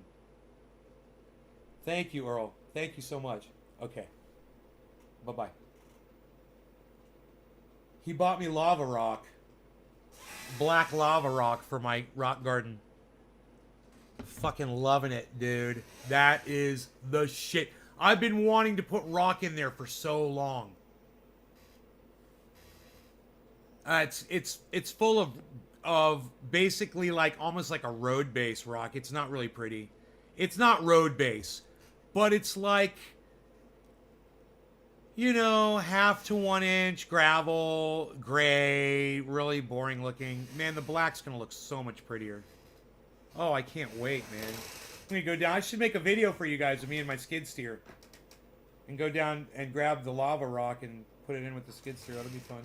Thank you, Earl. Thank you so much. Okay. Bye-bye. He bought me lava rock. Black lava rock for my rock garden. Fucking loving it, dude. That is the shit. I've been wanting to put rock in there for so long. It's full of basically like almost like a road base rock. It's not really pretty. It's not road base, but it's like, you know, 1/2 to 1 inch gravel, gray, really boring looking. Man, the black's gonna look so much prettier. Oh, I can't wait, man. I'm gonna go down. I should make a video for you guys of me and my skid steer, and go down and grab the lava rock and put it in with the skid steer. That'll be fun.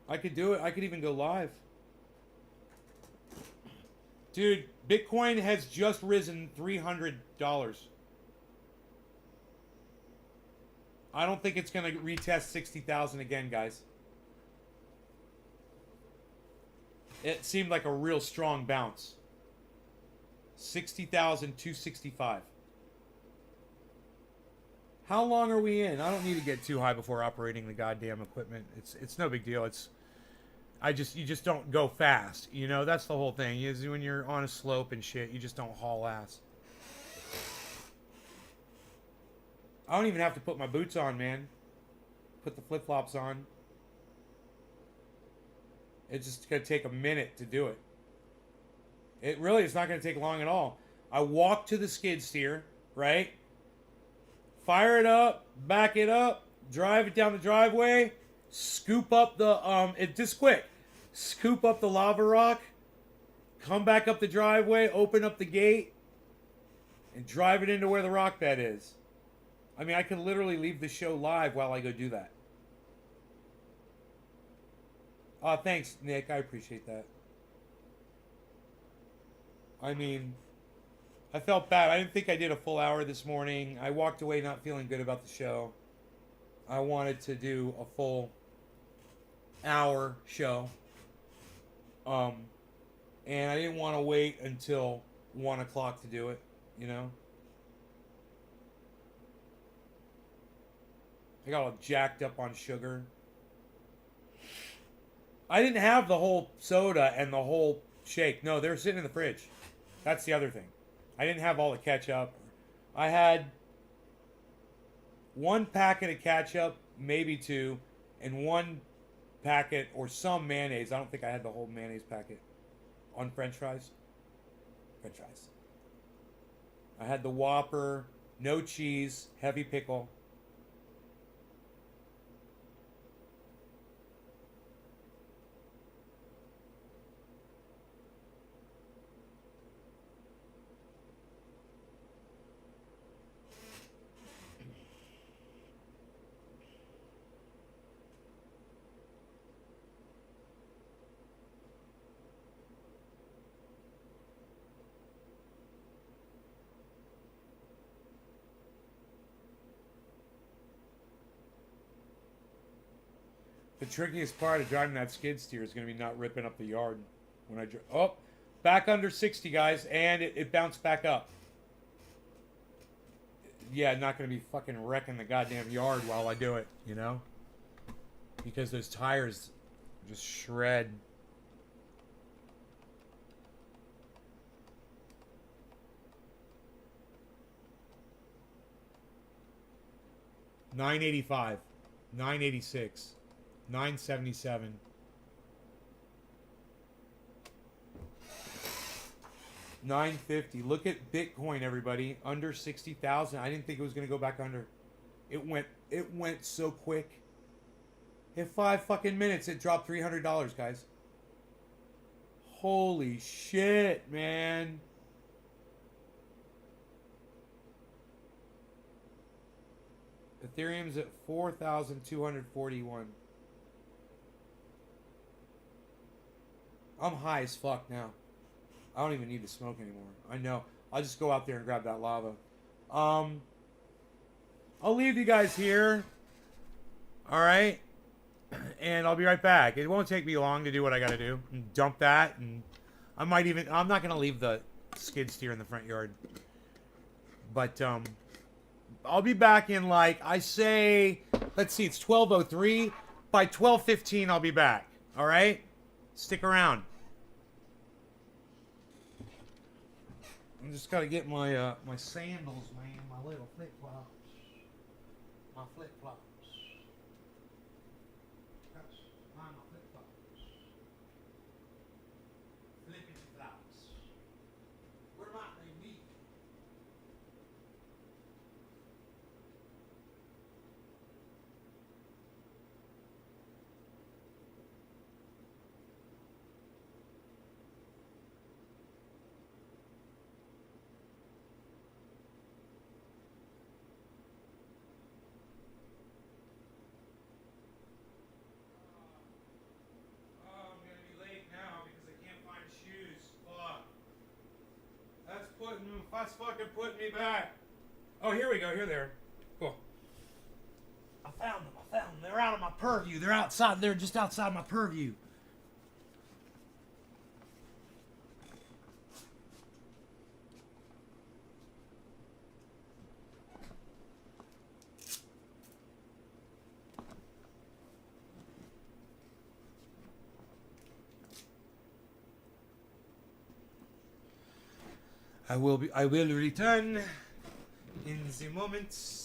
I could do it. I could even go live. Dude, Bitcoin has just risen $300. I don't think it's going to retest 60,000 again, guys. It seemed like a real strong bounce. 60,265. How long are we in? I don't need to get too high before operating the goddamn equipment. It's no big deal. You just don't go fast. You know, that's the whole thing. Is when you're on a slope and shit, you just don't haul ass. I don't even have to put my boots on, man. Put the flip-flops on. It's just going to take a minute to do it. It's not going to take long at all. I walk to the skid steer, right? Fire it up, back it up, drive it down the driveway, scoop up the, it's just quick. Scoop up the lava rock, come back up the driveway, open up the gate, and drive it into where the rock bed is. I mean, I could literally leave the show live while I go do that. Thanks, Nick. I appreciate that. I mean, I felt bad. I didn't think I did a full hour this morning. I walked away not feeling good about the show. I wanted to do a full hour show. And I didn't want to wait until 1 o'clock to do it, you know? I got all jacked up on sugar. I didn't have the whole soda and the whole shake. No, they were sitting in the fridge. That's the other thing. I didn't have all the ketchup. I had 1 packet of ketchup, maybe 2, and 1 packet or some mayonnaise. I don't think I had the whole mayonnaise packet on French fries. French fries. I had the Whopper, no cheese, heavy pickle. The trickiest part of driving that skid steer is going to be not ripping up the yard when I drive. Oh, back under 60, guys, and it bounced back up. Yeah, not going to be fucking wrecking the goddamn yard while I do it, you know? Because those tires just shred. $985, $986. 977. $950. Look at Bitcoin, everybody. Under 60,000. I didn't think it was going to go back under. It went so quick. In 5 fucking minutes, it dropped $300, guys. Holy shit, man. Ethereum's at 4,241. I'm high as fuck now. I don't even need to smoke anymore. I know. I'll just go out there and grab that lava. I'll leave you guys here. Alright? and I'll be right back. It won't take me long to do what I gotta do. And dump that, and I'm not gonna leave the skid steer in the front yard. But, I'll be back in, like, I say, let's see, it's 12:03. By 12:15, I'll be back. All right? Stick around. I'm just gotta get my sandals, man, my little flip flops, my flip flops. Gotta find my flip flops. Flippity flops. Where might they be? Oh, I'm gonna be late now because I can't find shoes. Fuck. That's fucking putting me back. Oh, here we go. Here they are. Cool. I found them. I found them. They're out of my purview. They're outside. They're just outside my purview. I will return in the moments.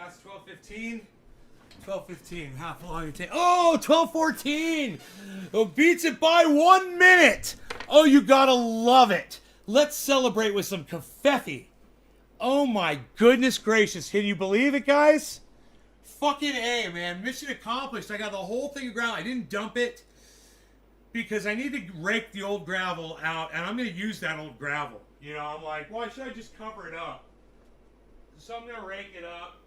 It's 12:15. 12:15. How long it take? Oh, 12:14. Oh, beats it by 1 minute. Oh, you gotta love it. Let's celebrate with some confetti. Oh my goodness gracious. Can you believe it, guys? Fucking A, man. Mission accomplished. I got the whole thing of gravel. I didn't dump it because I need to rake the old gravel out, and I'm going to use that old gravel. You know, I'm like, why should I just cover it up? So I'm going to rake it up.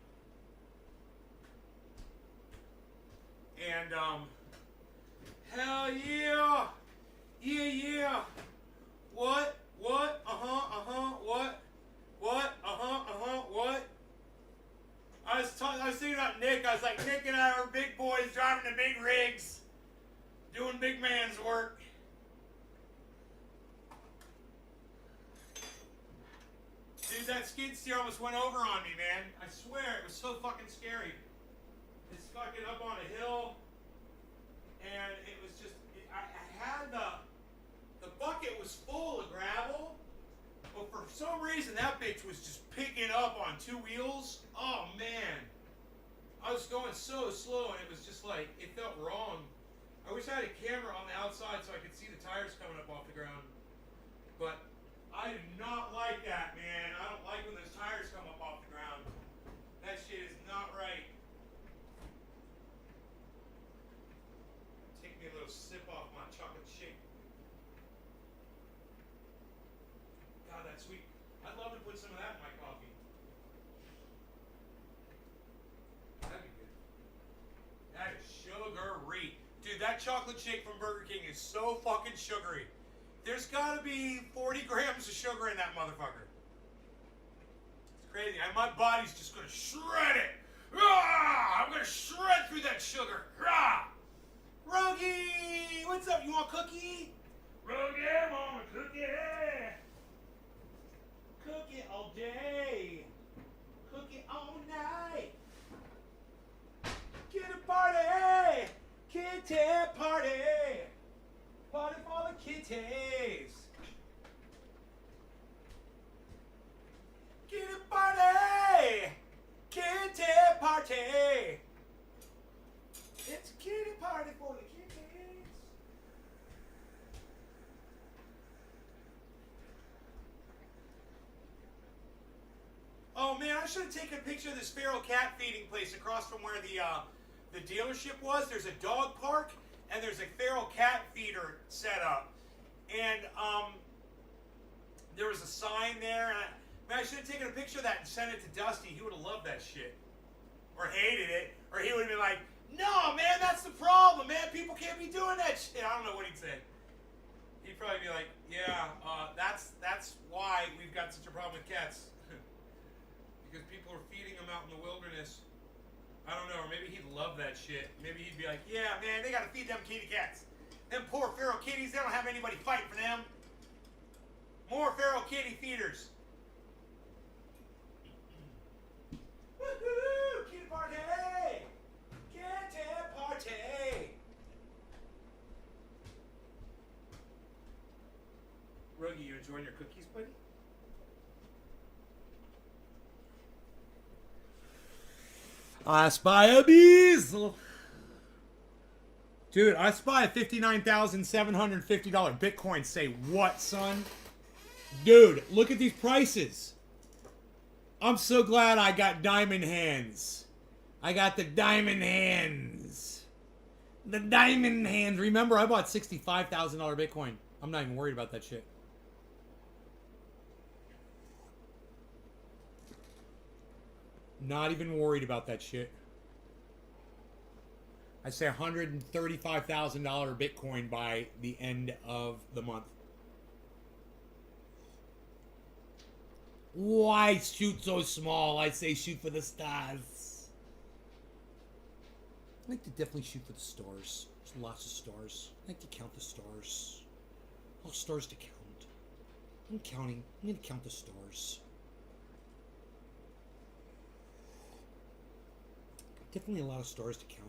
And, hell yeah. Yeah. What? What? What? What? I was thinking about Nick. I was like, Nick and I are big boys driving the big rigs, doing big man's work. Dude, that skid steer almost went over on me, man. I swear, it was so fucking scary. It's fucking up on a hill, and it was just, I had the bucket was full of gravel, but for some reason that bitch was just picking up on 2 wheels. Oh man, I was going so slow, and it was just like, it felt wrong. I wish I had a camera on the outside so I could see the tires coming up off the ground, but I do not like that, man. I don't like when those tires come up off the ground. That shit is not right. Take me a little sip off my chocolate shake. God, that's sweet. I'd love to put some of that in my coffee. That'd be good. That is sugary. Dude, that chocolate shake from Burger King is so fucking sugary. There's gotta be 40 grams of sugar in that motherfucker. It's crazy. My body's just gonna shred it. Ah, I'm gonna shred through that sugar. Ah. Rogie, what's up? You want a cookie? Rogie, I want a cookie. Cookie all day. Cookie all night. Get a party. Kitty party. Party for the kitties. Get a party. Kitty party. It's a kitty party for the kitties. Oh man, I should have taken a picture of this feral cat feeding place across from where the dealership was. There's a dog park and there's a feral cat feeder set up. And there was a sign there. And I should have taken a picture of that and sent it to Dusty. He would have loved that shit. Or hated it. Or he would have been like, no, man, that's the problem, man. People can't be doing that shit. I don't know what he'd say. He'd probably be like, yeah, that's why we've got such a problem with cats. Because people are feeding them out in the wilderness. I don't know, or maybe he'd love that shit. Maybe he'd be like, yeah, man, they gotta feed them kitty cats. Them poor feral kitties, they don't have anybody fighting for them. More feral kitty feeders. Woohoo! Kitty party! Kitty party! Ruggie, you enjoying your cookies, buddy? I spy a bezel. Dude, I spy a $59,750 Bitcoin. Say what, son? Dude, look at these prices. I'm so glad I got diamond hands. I got the diamond hands. The diamond hands. Remember, I bought $65,000 Bitcoin. I'm not even worried about that shit. Not even worried about that shit. I say $135,000 Bitcoin by the end of the month. Why shoot so small? I say shoot for the stars. I like to definitely shoot for the stars. There's lots of stars. I like to count the stars. All stars to count. I'm counting. I'm going to count the stars. Definitely a lot of stars to count.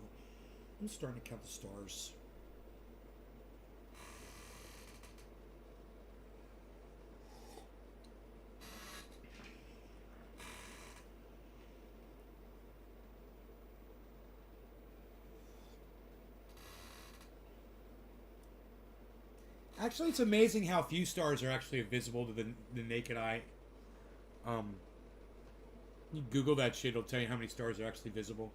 I'm starting to count the stars. Actually, it's amazing how few stars are actually visible to the naked eye. Um, you Google that shit, it'll tell you how many stars are actually visible.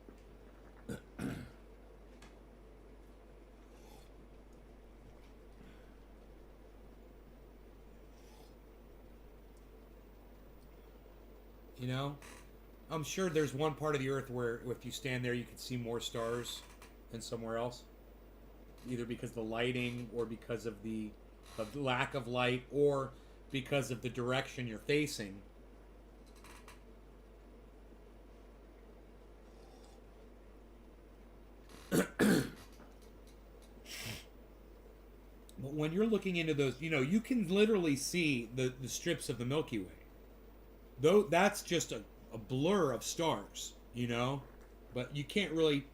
You know? I'm sure there's one part of the Earth where if you stand there, you can see more stars than somewhere else. Either because of the lighting, or because of the lack of light, or because of the direction you're facing. But when you're looking into those, you can literally see the strips of the Milky Way. Though that's just a blur of stars. But you can't really.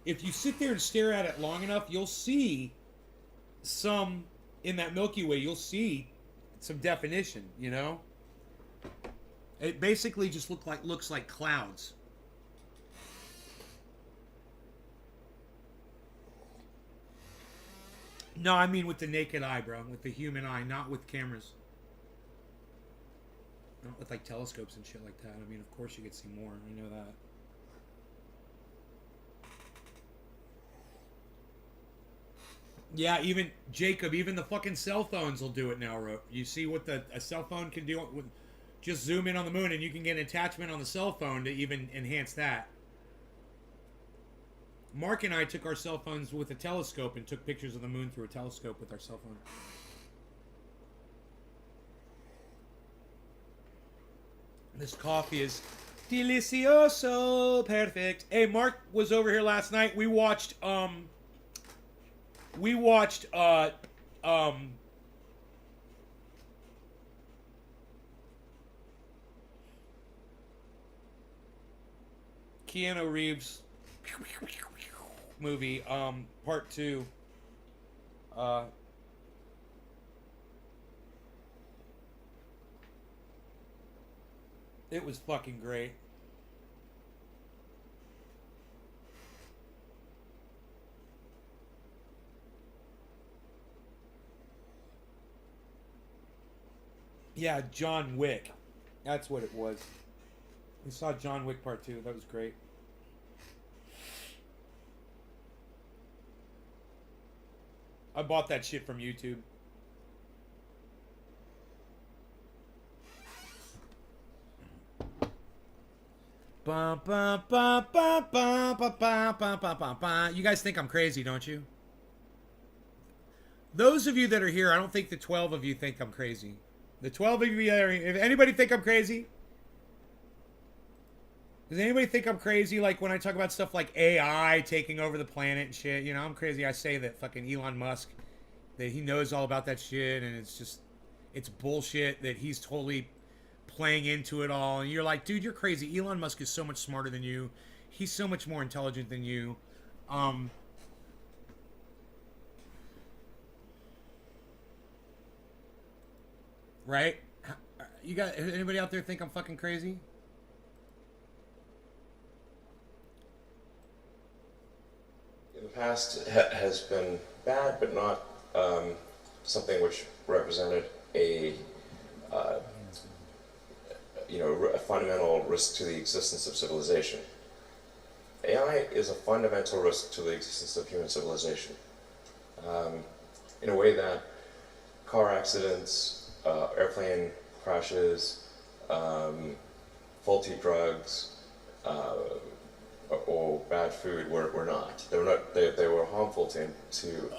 If you sit there and stare at it long enough, you'll see some in that Milky Way. You'll see some definition. It basically just looks like clouds. No, I mean with the naked eye, bro. With the human eye, not with cameras. Not with like telescopes and shit like that. I mean, of course you could see more. I know that. Yeah, even Jacob, even the fucking cell phones will do it now, Ro. You see what a cell phone can do with just zoom in on the moon, and you can get an attachment on the cell phone to even enhance that. Mark and I took our cell phones with a telescope and took pictures of the moon through a telescope with our cell phone. This coffee is delicioso, perfect. Hey, Mark was over here last night. We watched Keanu Reeves movie, part 2. It was fucking great. Yeah, John Wick. That's what it was. We saw John Wick Part 2. That was great. I bought that shit from YouTube. You guys think I'm crazy, don't you? Those of you that are here, I don't think the 12 of you think I'm crazy. The 12 of you that are here, if anybody think I'm crazy? Does anybody think I'm crazy, like when I talk about stuff like AI taking over the planet and shit? I'm crazy. I say that fucking Elon Musk, that he knows all about that shit, and it's bullshit, that he's totally playing into it all. And you're like, dude, you're crazy. Elon Musk is so much smarter than you. He's so much more intelligent than you. Right? You got anybody out there think I'm fucking crazy? The past has been bad, but not something which represented uh, a fundamental risk to the existence of civilization. AI is a fundamental risk to the existence of human civilization, in a way that car accidents, airplane crashes, faulty drugs, or bad food were not. They were not. They were harmful to.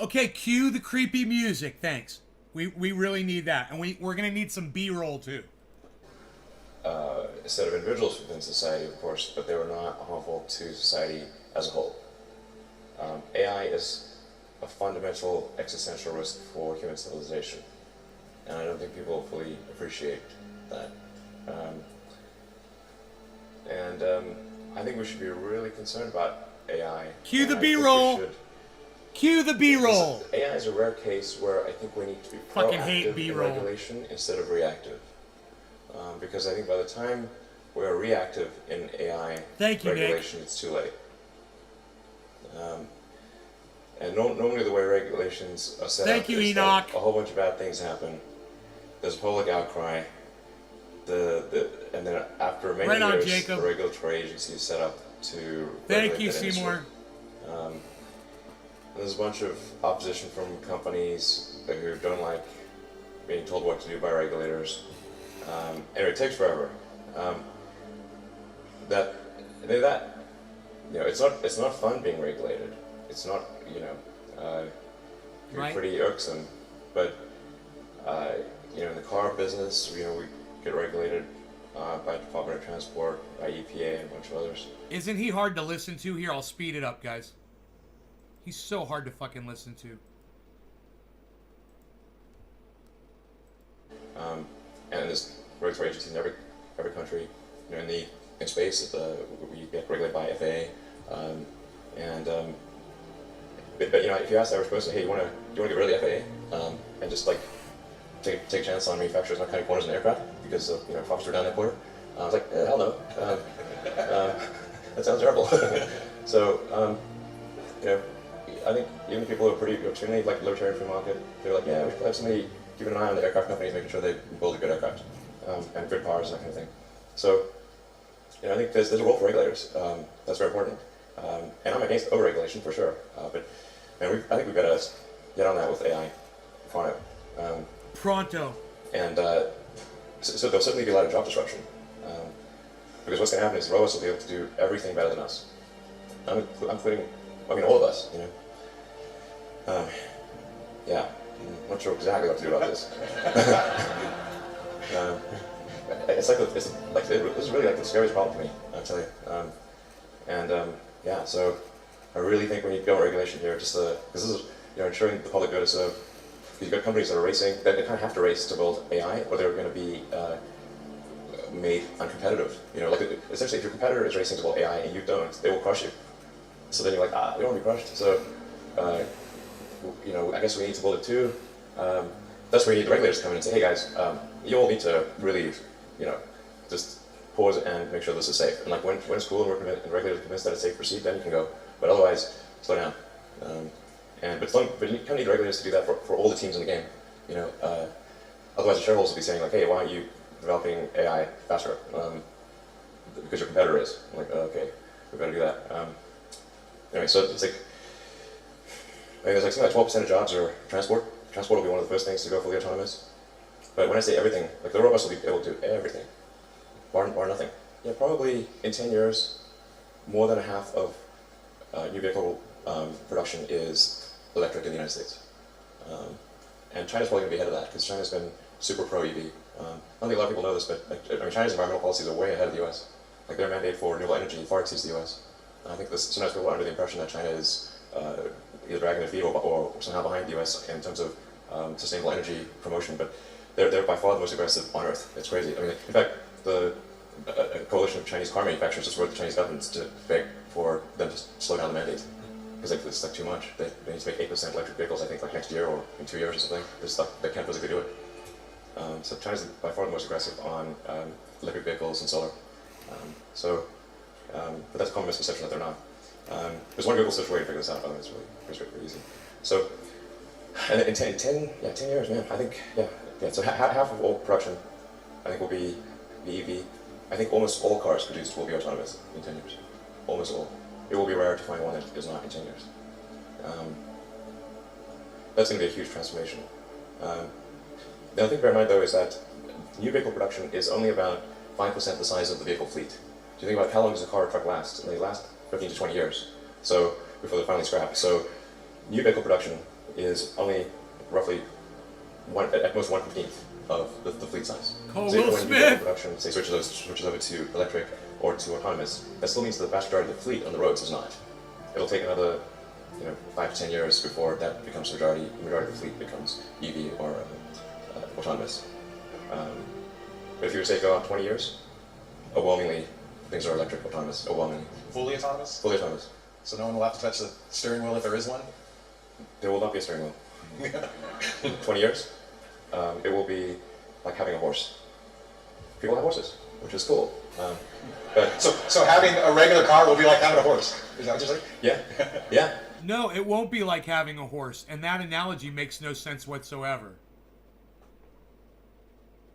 Okay, cue the creepy music. Thanks. We really need that, and we're gonna need some B-roll too. A set of individuals within society, of course, but they were not harmful to society as a whole. AI is a fundamental existential risk for human civilization, and I don't think people fully appreciate that. I think we should be really concerned about AI. Cue the B-roll. Cue the B-roll. AI is a rare case where I think we need to be proactive in regulation instead of reactive. Because I think by the time we're reactive in AI regulation, it's too late. And normally the way regulations are set Thank up you, is Enoch. that a whole bunch of bad things happen. There's a public outcry. And then after many Right on, years, Jacob. the regulatory agency is set up to Thank regulate you, that industry. Seymour. There's a bunch of opposition from companies who don't like being told what to do by regulators. Anyway, it takes forever. That it's not fun being regulated. It's not Right. pretty irksome. But in the car business, we get regulated by Department of Transport, by EPA, and a bunch of others. Isn't he hard to listen to? Here, I'll speed it up, guys. He's so hard to fucking listen to. And there's regulatory agencies in every country. In space, we get regulated by FAA. But if you ask the average person, hey, do you want to get rid of the FAA and just like take a chance on manufacturers not cutting corners in the aircraft because profits are down that quarter? I was like, hell no. That sounds terrible. So I think even people who are pretty extremely like libertarian free market, they're like, yeah, we should have somebody keeping an eye on the aircraft companies, making sure they build a good aircraft and good cars and that kind of thing. So I think there's a role for regulators. That's very important. And I'm against overregulation for sure. But I think we've got to get on that with AI. Pronto. And so there'll certainly be a lot of job disruption. Because what's going to happen is robots will be able to do everything better than us. I'm including, all of us, yeah, I'm not sure exactly what to do about this. This is really like the scariest problem to me, I'll tell you. Yeah, so I really think we need government regulation here, just because this is, ensuring the public good is because you've got companies that are racing, that they kind of have to race to build AI, or they're going to be made uncompetitive. Essentially, if your competitor is racing to build AI and you don't, they will crush you. So then you're like, we don't want to be crushed. So, I guess we need to build it too. That's where you need the regulators to come in and say, hey guys, you all need to really, just pause and make sure this is safe. And like when it's cool and regulators are convinced that it's safe to proceed, then you can go. But otherwise, slow down. But you kind of need regulators to do that for all the teams in the game. Otherwise the shareholders will be saying like, hey, why aren't you developing AI faster? Because your competitor is. I'm like, okay, we better do that. Anyway, so it's like, there's like something like 12% of jobs are transport. Transport will be one of the first things to go fully autonomous. But when I say everything, like the robots will be able to do everything, bar nothing. Yeah, probably in 10 years, more than half of new vehicle production is electric in the United States. And China's probably going to be ahead of that because China's been super pro-EV. I don't think a lot of people know this, but China's environmental policies are way ahead of the US. Like their mandate for renewable energy far exceeds the US. I think sometimes people are under the impression that China is either dragging their feet or somehow behind the US in terms of sustainable energy promotion, but they're by far the most aggressive on Earth. It's crazy. In fact, a coalition of Chinese car manufacturers just wrote the Chinese government to beg for them to slow down the mandate because it's like too much. They need to make 8% electric vehicles, I think, like next year or in 2 years or something. They can't physically do it. So China's by far the most aggressive on electric vehicles and solar. But that's a common misconception that they're not. There's one Google search way to figure this out. By the way, it's really pretty easy. So, and in 10 years, man, I think, yeah. So half of all production, I think, will be EV. I think almost all cars produced will be autonomous in 10 years. Almost all. It will be rare to find one that is not in 10 years. That's going to be a huge transformation. The other thing to bear in mind, though, is that new vehicle production is only about 5% the size of the vehicle fleet. Do you think about how long does a car or truck last? They last 15 to 20 years, so before they're finally scrapped. So new vehicle production is only roughly at most 1/15 of the fleet size. Cole So Will when new vehicle Smith. production, say, switches over to electric or to autonomous, that still means the vast majority of the fleet on the roads is not. It'll take another 5 to 10 years before that becomes the majority of the fleet becomes EV or autonomous. But if you were to say go out 20 years, overwhelmingly things are electric, autonomous, overwhelmingly. Fully autonomous? Fully autonomous. So no one will have to touch the steering wheel if there is one? There will not be a steering wheel. 20 years, it will be like having a horse. People have horses, which is cool. So having a regular car will be like having a horse. Is that what you're saying? Yeah. No, it won't be like having a horse, and that analogy makes no sense whatsoever.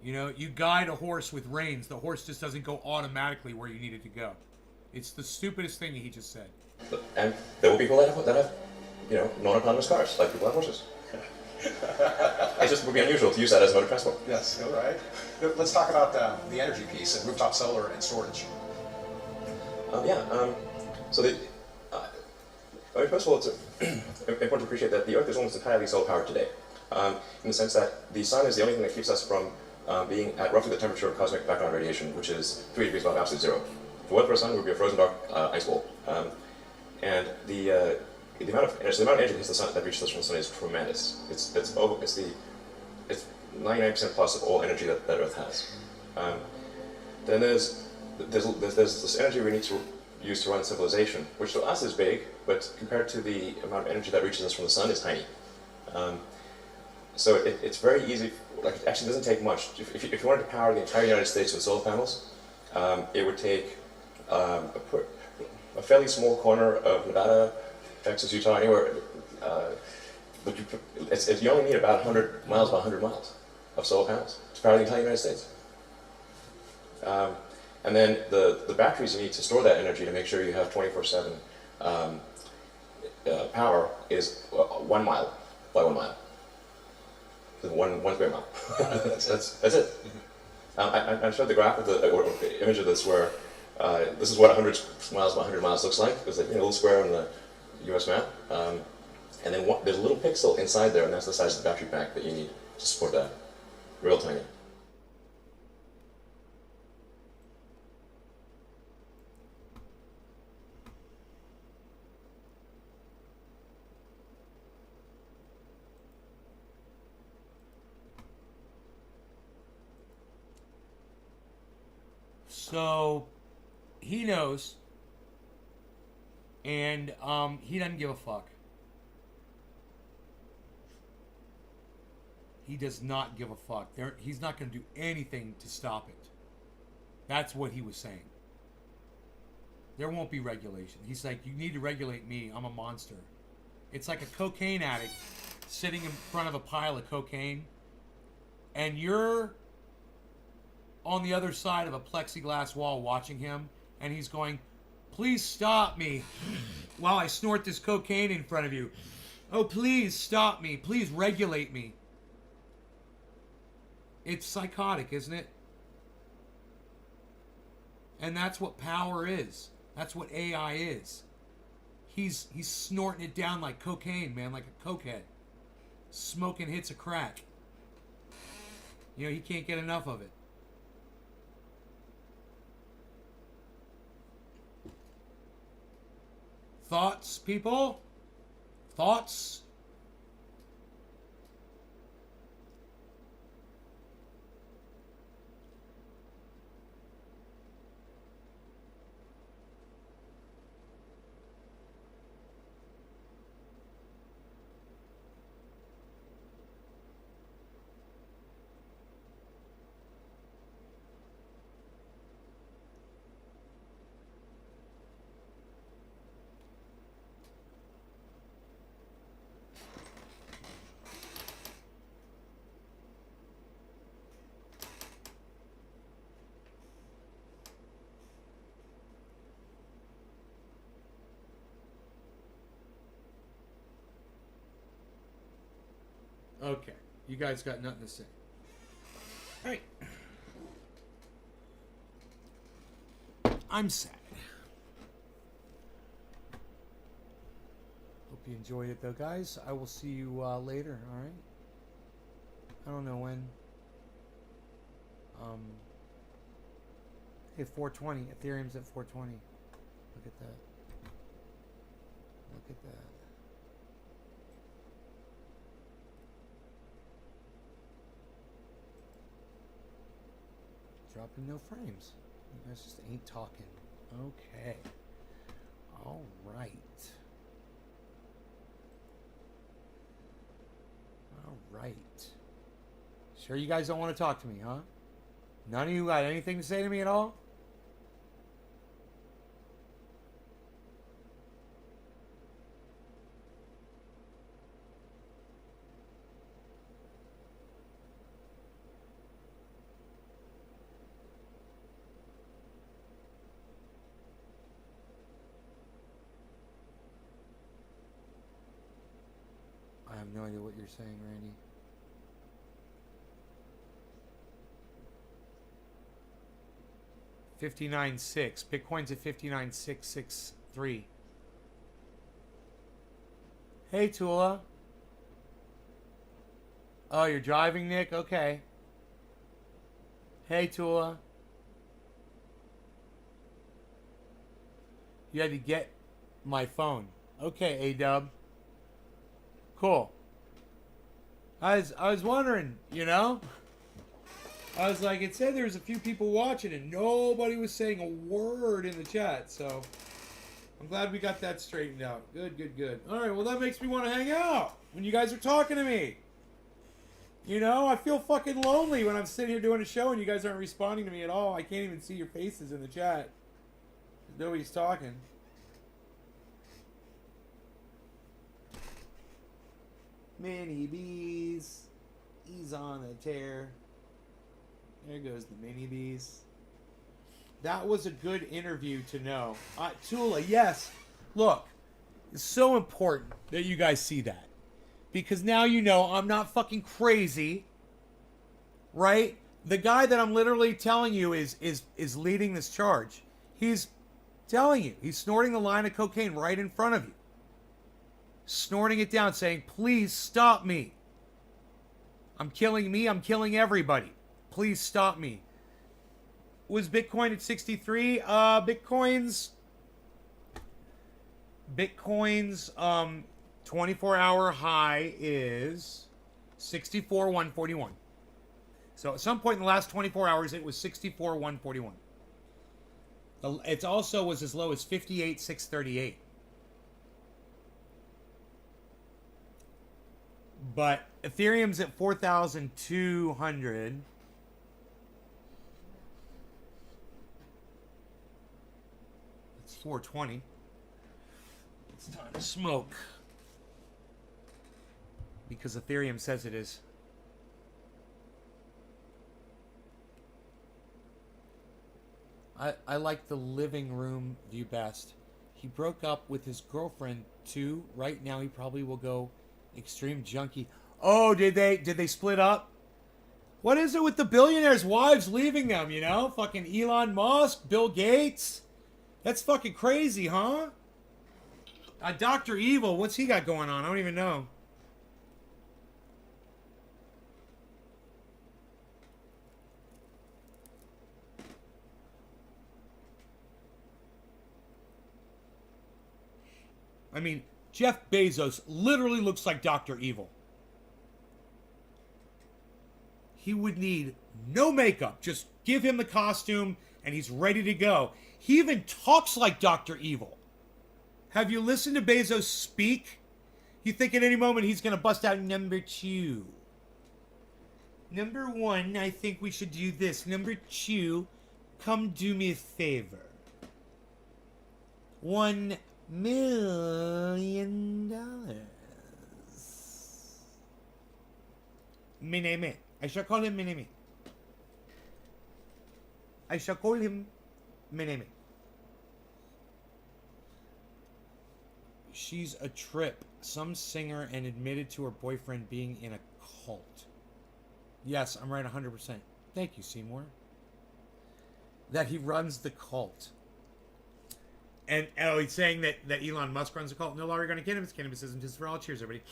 You know, you guide a horse with reins. The horse just doesn't go automatically where you need it to go. It's the stupidest thing he just said. And there will be people that have non-autonomous cars, like people have horses. It just would be unusual to use that as a mode of transport. Yes, all right. Let's talk about the energy piece and rooftop solar and storage. So first of all, it's important to appreciate that the Earth is almost entirely solar powered today, in the sense that the sun is the only thing that keeps us from being at roughly the temperature of cosmic background radiation, which is 3 degrees above absolute zero. If it weren't for a sun, it would be a frozen dark ice wall. And the amount of energy that hits the sun, that reaches us from the sun, is tremendous. It's 99% plus of all energy that Earth has. Then there's this energy we need to use to run civilization, which to us is big, but compared to the amount of energy that reaches us from the sun, is tiny. So it's very easy. Like, it actually doesn't take much. If you wanted to power the entire United States with solar panels, it would take a fairly small corner of Nevada, Texas, Utah, anywhere. But you only need about 100 miles by 100 miles of solar panels to power the entire United States. And then the batteries you need to store that energy to make sure you have 24/7 power is 1 mile by 1 mile. One square mile. that's it. I showed the graph of or image of this where this is what 100 miles by 100 miles looks like. There's like a little square on the U.S. map, and then there's a little pixel inside there, and that's the size of the battery pack that you need to support that. Real tiny. So he knows, and he doesn't give a fuck. He does not give a fuck. He's not going to do anything to stop it. That's what he was saying. There won't be regulation. He's like, you need to regulate me. I'm a monster. It's like a cocaine addict sitting in front of a pile of cocaine, and you're on the other side of a plexiglass wall watching him, and he's going, please stop me while I snort this cocaine in front of you. Oh, please stop me. Please regulate me. It's psychotic, isn't it? And that's what power is. That's what AI is. He's snorting it down like cocaine, man, like a cokehead. Smoking hits of crack. You know, he can't get enough of it. Thoughts, people? Thoughts? Okay, you guys got nothing to say. All right. I'm sad. Hope you enjoyed it, though, guys. I will see you later, all right? I don't know when. Hey, 420. Ethereum's at 420. Look at that. Look at that. Dropping no frames. You guys just ain't talking. Okay. All right. All right. Sure you guys don't want to talk to me, huh? None of you got anything to say to me at all? have no idea what you're saying, Randy. $59.6. Bitcoin's at $59,663. Hey, Tula. Oh, you're driving, Nick? Okay. Hey, Tula. You had to get my phone. Okay, A-Dub. Cool. I was wondering, you know? I was like, it said there was a few people watching and nobody was saying a word in the chat, so I'm glad we got that straightened out. Good, good, good. Alright, well that makes me want to hang out when you guys are talking to me. You know, I feel fucking lonely when I'm sitting here doing a show and you guys aren't responding to me at all. I can't even see your faces in the chat. Nobody's talking. Mini bees. He's on a tear. There goes the mini bees. That was a good interview to know. Tula, yes. Look, it's so important that you guys see that. Because now you know I'm not fucking crazy. Right? The guy that I'm literally telling you is leading this charge. He's telling you. He's snorting a line of cocaine right in front of you. Snorting it down, saying, please stop me. I'm killing everybody. Please stop me. Was Bitcoin at 63? Bitcoin's 24-hour high is 64,141. So at some point in the last 24 hours, it was 64,141. It also was as low as 58,638. But Ethereum's at 4,200. It's 420. It's time to smoke. Because Ethereum says it is. I like the living room view best. He broke up with his girlfriend too. Right now he probably will go extreme junkie. Oh, did they split up? What is it with the billionaires' wives leaving them, you know? Fucking Elon Musk, Bill Gates. That's fucking crazy, huh? Dr. Evil, what's he got going on? I don't even know. I mean, Jeff Bezos literally looks like Dr. Evil. He would need no makeup. Just give him the costume and he's ready to go. He even talks like Dr. Evil. Have you listened to Bezos speak? You think at any moment he's going to bust out number 2. Number 1, I think we should do this. Number 2, come do me a favor. $1 million. Mineme. I shall call him Mineme. I shall call him Mineme. She's a trip. Some singer and admitted to her boyfriend being in a cult. Yes, I'm right 100%. Thank you, Seymour. That he runs the cult. And he's saying that Elon Musk runs a cult. No longer going to cannabis. Cannabis isn't just for all. Cheers, everybody.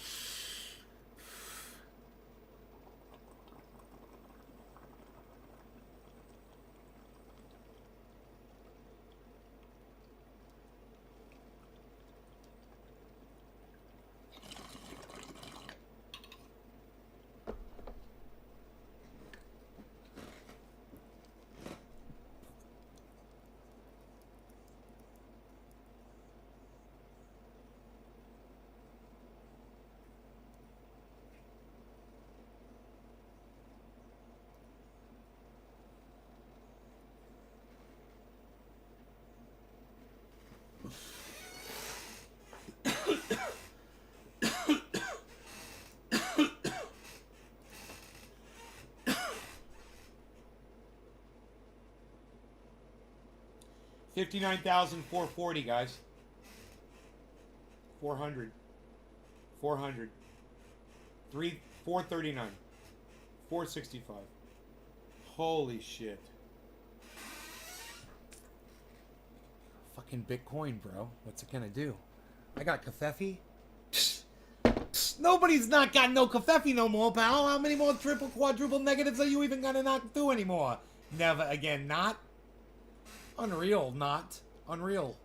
$59,440, guys. 400. 400. 439. 465. Holy shit. Fucking Bitcoin, bro. What's it gonna do? I got Covfefe. Nobody's not got no Covfefe no more, pal. How many more triple, quadruple negatives are you even gonna knock through anymore? Never again. Not. Unreal. Not. Unreal.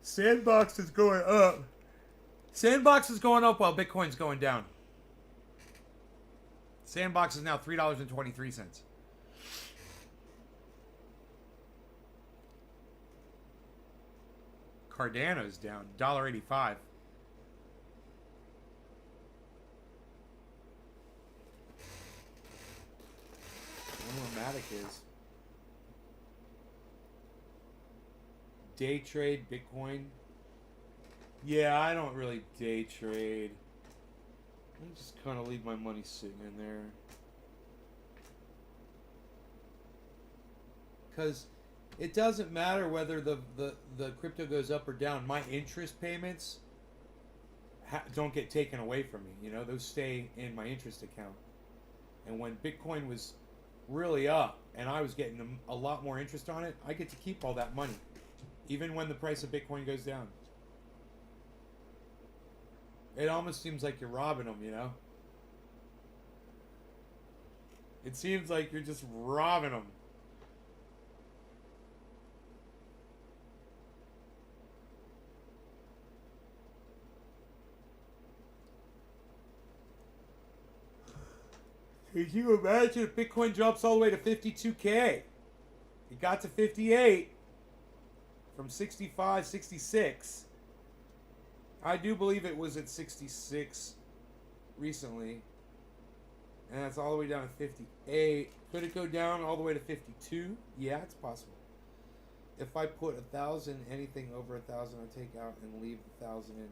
Sandbox is going up. Sandbox is going up while Bitcoin's going down. Sandbox is now $3.23. Cardano's down $1.85. I wonder what Matic is. Day trade Bitcoin. Yeah, I don't really day trade. I just kind of leave my money sitting in there. Because it doesn't matter whether the crypto goes up or down. My interest payments don't get taken away from me. You know, those stay in my interest account. And when Bitcoin was really up and I was getting a lot more interest on it, I get to keep all that money. Even when the price of Bitcoin goes down. It almost seems like you're robbing them, you know? It seems like you're just robbing them. Could you imagine if Bitcoin drops all the way to 52K? It got to 58 from 65, 66. I do believe it was at 66 recently. And that's all the way down to 58. Could it go down all the way to 52? Yeah, it's possible. If I put 1,000, anything over 1,000, I take out and leave 1,000 in.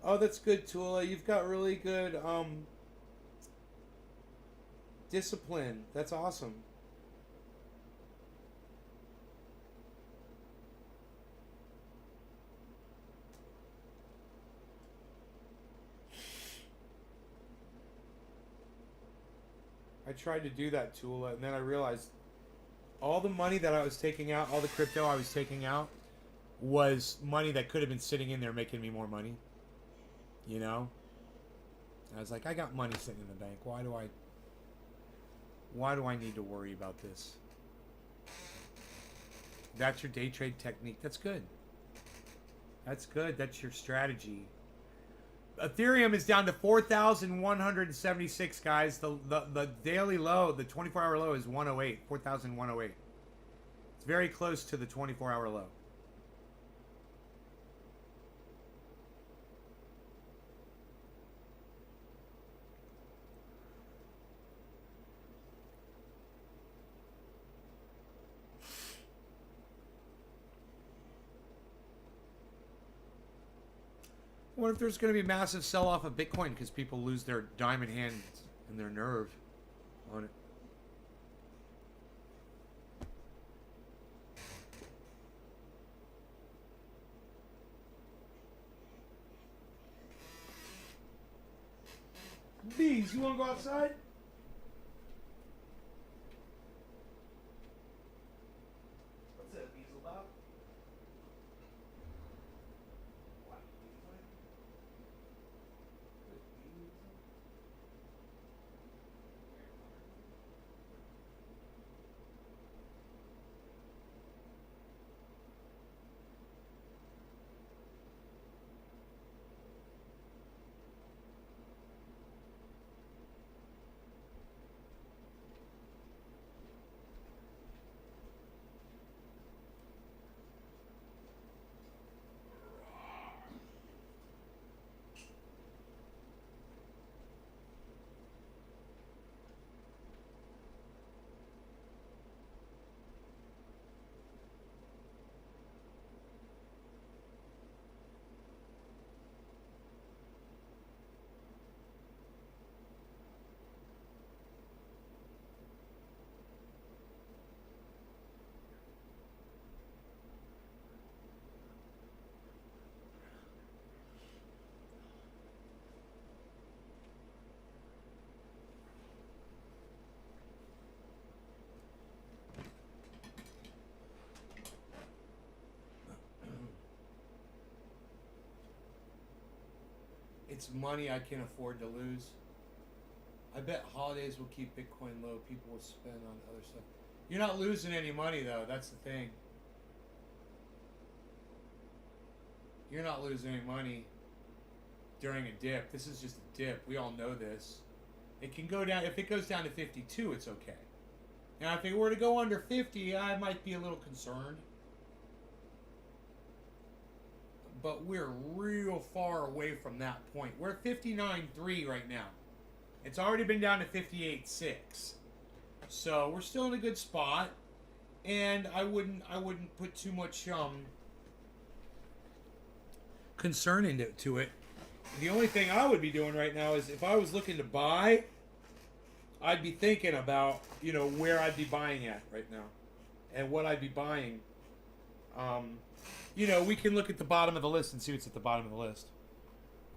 Oh, that's good, Tula. You've got really good discipline. That's awesome. I tried to do that, Tula, and then I realized all the money that I was taking out, all the crypto I was taking out, was money that could have been sitting in there making me more money. You know? I was like, I got money sitting in the bank. Why do I need to worry about this? That's your day trade technique. That's good. That's good. That's your strategy. Ethereum is down to 4,176, guys. The daily low, the 24-hour low is 108, 4,108. It's very close to the 24-hour low. What if there's going to be massive sell-off of Bitcoin because people lose their diamond hand and their nerve on it? Bees, you want to go outside? What's that weasel about? It's money I can afford to lose. I bet holidays will keep Bitcoin low. People will spend on other stuff. You're not losing any money though. That's the thing. You're not losing any money during a dip. This is just a dip. We all know this. It can go down. If it goes down to 52, it's okay. Now, if it were to go under 50, I might be a little concerned. But we're real far away from that point. We're at 59.3 right now. It's already been down to 58.6. So we're still in a good spot. And I wouldn't put too much concern into it. The only thing I would be doing right now is if I was looking to buy, I'd be thinking about, where I'd be buying at right now and what I'd be buying. We can look at the bottom of the list and see what's at the bottom of the list.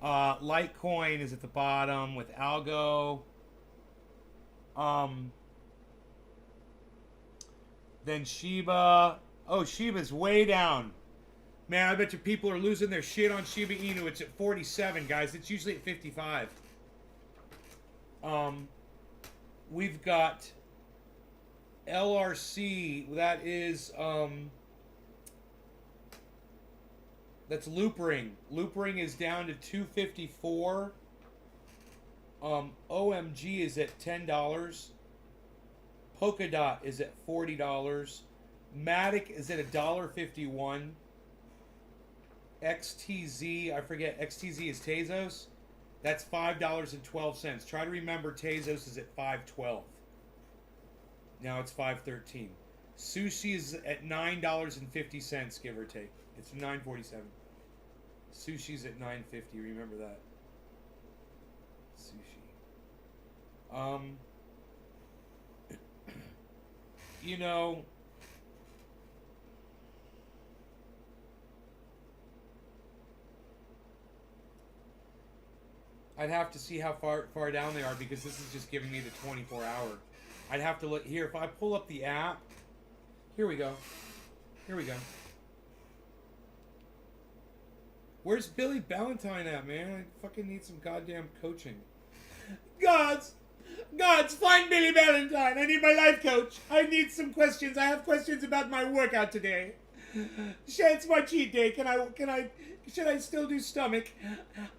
Litecoin is at the bottom with Algo. Then Shiba. Oh, Shiba's way down. Man, I bet you people are losing their shit on Shiba Inu. It's at 47, guys. It's usually at 55. We've got LRC. That is that's Loopring. Loopring is down to 254. OMG is at $10. Polkadot is at $40. Matic is at $1.51. XTZ, I forget, XTZ is Tezos. That's $5.12. Try to remember Tezos is at $5.12. Now it's $5.13. Sushi is at $9.50, give or take. It's $9.47. Sushi's at $9.50. Remember that. Sushi. I'd have to see how far down they are because this is just giving me the 24-hour. I'd have to look here. If I pull up the app, here we go. Here we go. Where's Billy Ballantyne at, man? I fucking need some goddamn coaching. Gods, find Billy Ballantyne. I need my life coach. I need some questions. I have questions about my workout today. It's my cheat day. Should I still do stomach?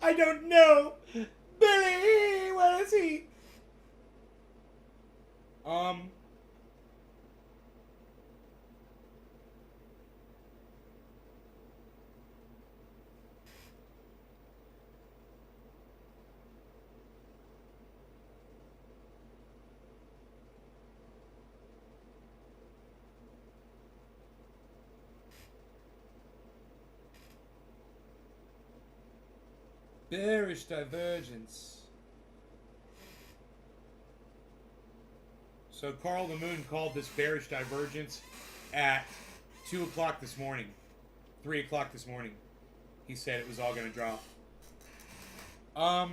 I don't know. Billy, where is he? Bearish divergence. So Carl the Moon called this bearish divergence at 2 o'clock this morning. 3 o'clock this morning. He said it was all going to drop. I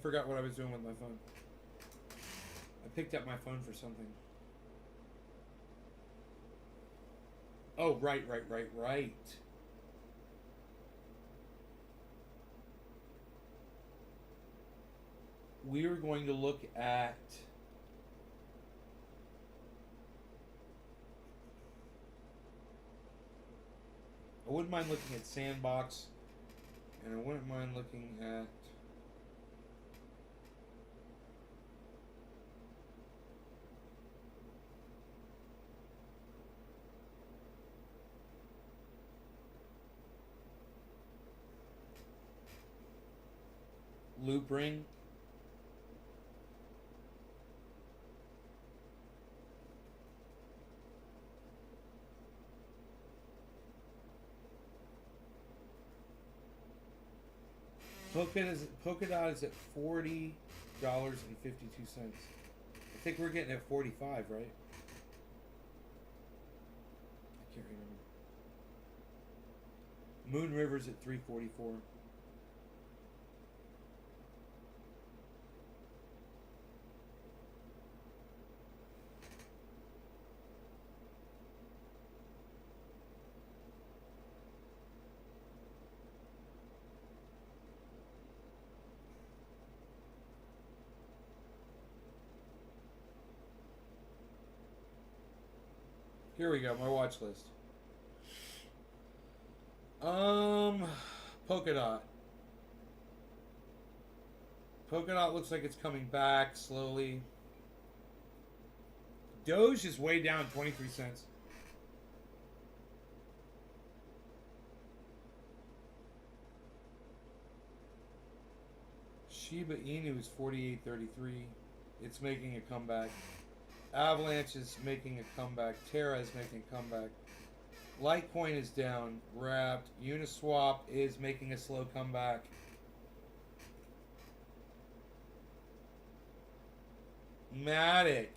forgot what I was doing with my phone. I picked up my phone for something. Oh, right. We are going to look at I wouldn't mind looking at Sandbox, and I wouldn't mind looking at Loop Ring. Polkadot is at $40.52. I think we're getting at 45, right? I can't remember. Moon River's at 344. Here we go, my watch list. Polka Dot. Polka Dot looks like it's coming back slowly. Doge is way down 23 cents. Shiba Inu is 48.33. It's making a comeback. Avalanche is making a comeback. Terra is making a comeback. Litecoin is down. Wrapped. Uniswap is making a slow comeback. Matic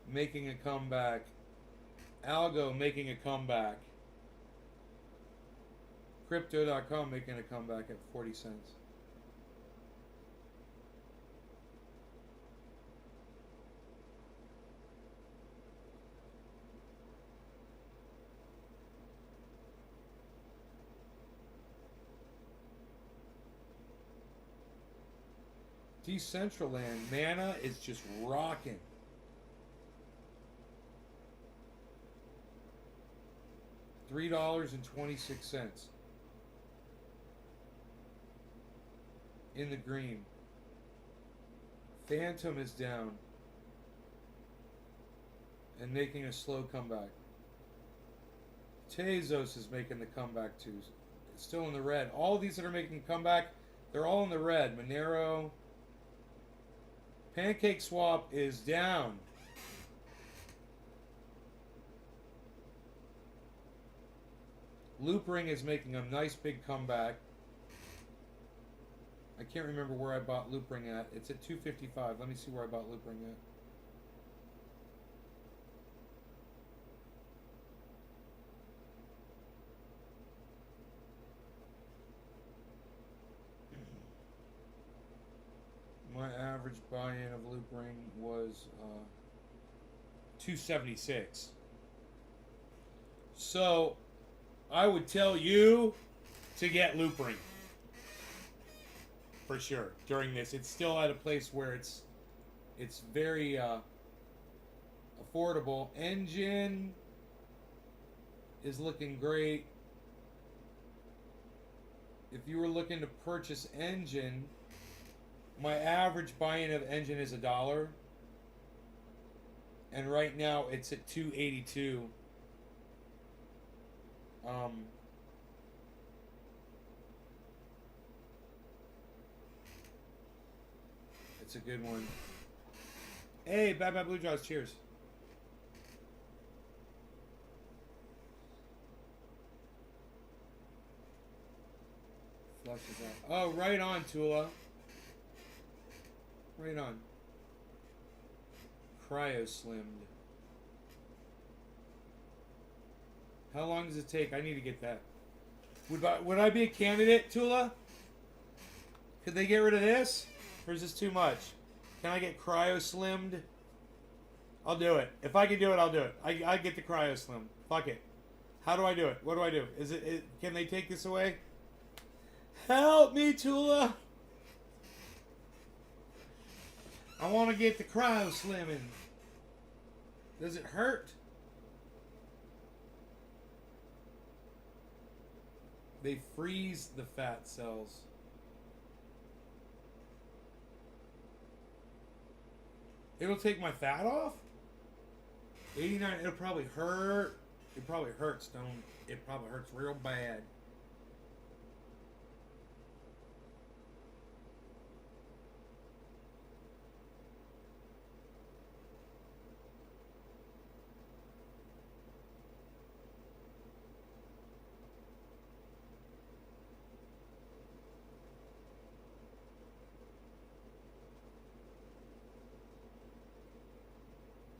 making a comeback. Algo making a comeback. Crypto.com making a comeback at 40 cents. Decentraland, Mana is just rocking. $3.26 in the green. Phantom is down and making a slow comeback. Tezos is making the comeback too. It's still in the red. All these that are making a comeback, they're all in the red. Monero. Pancake Swap is down. Loop Ring is making a nice big comeback. I can't remember where I bought Loop Ring at. It's at 255. Let me see where I bought Loop Ring at. My average buy-in of Loop Ring was 276. So I would tell you to get Loop Ring for sure during this. It's still at a place where it's very affordable. Engine is looking great. If you were looking to purchase Engine, my average buy-in of Engine is $1, and right now it's at $2.82. It's a good one. Hey, Bad Bad Blue Jaws, cheers. Flushes out. Oh, right on, Tula. Right on. Cryo slimmed. How long does it take? I need to get that. Would I be a candidate, Tula? Could they get rid of this? Or is this too much? Can I get cryo slimmed? I'll do it. If I can do it, I'll do it. I get the cryo slim. Fuck it. How do I do it? What do I do? Can they take this away? Help me, Tula! I want to get the cryo slimming. Does it hurt? They freeze the fat cells. It'll take my fat off? 89, it'll probably hurt. It probably hurts, don't it? It probably hurts real bad.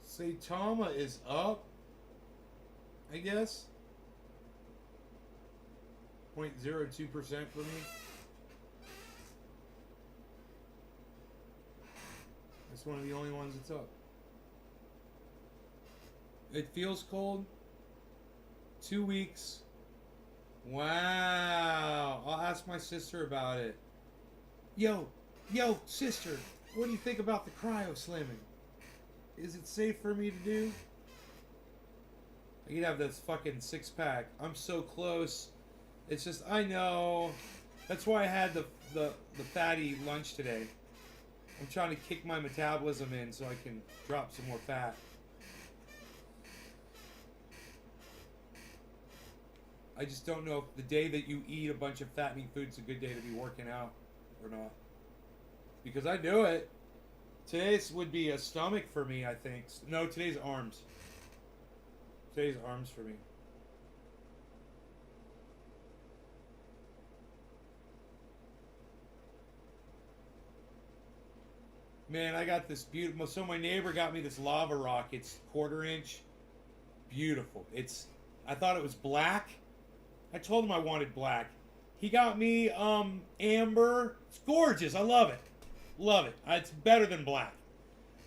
Saitama is up, I guess. 0.02% for me. That's one of the only ones that's up. It feels cold. 2 weeks. Wow. I'll ask my sister about it. Yo, sister, what do you think about the cryo slimming? Is it safe for me to do? I could have this fucking 6-pack. I'm so close. It's just, I know. That's why I had the fatty lunch today. I'm trying to kick my metabolism in so I can drop some more fat. I just don't know if the day that you eat a bunch of fattening food is a good day to be working out or not. Because I do it. Today's would be a stomach for me, I think. No, today's arms. Today's arms for me. Man, I got this beautiful. So my neighbor got me this lava rock. It's 1/4 inch. Beautiful. I thought it was black. I told him I wanted black. He got me amber. It's gorgeous. I love it. Love it. It's better than black.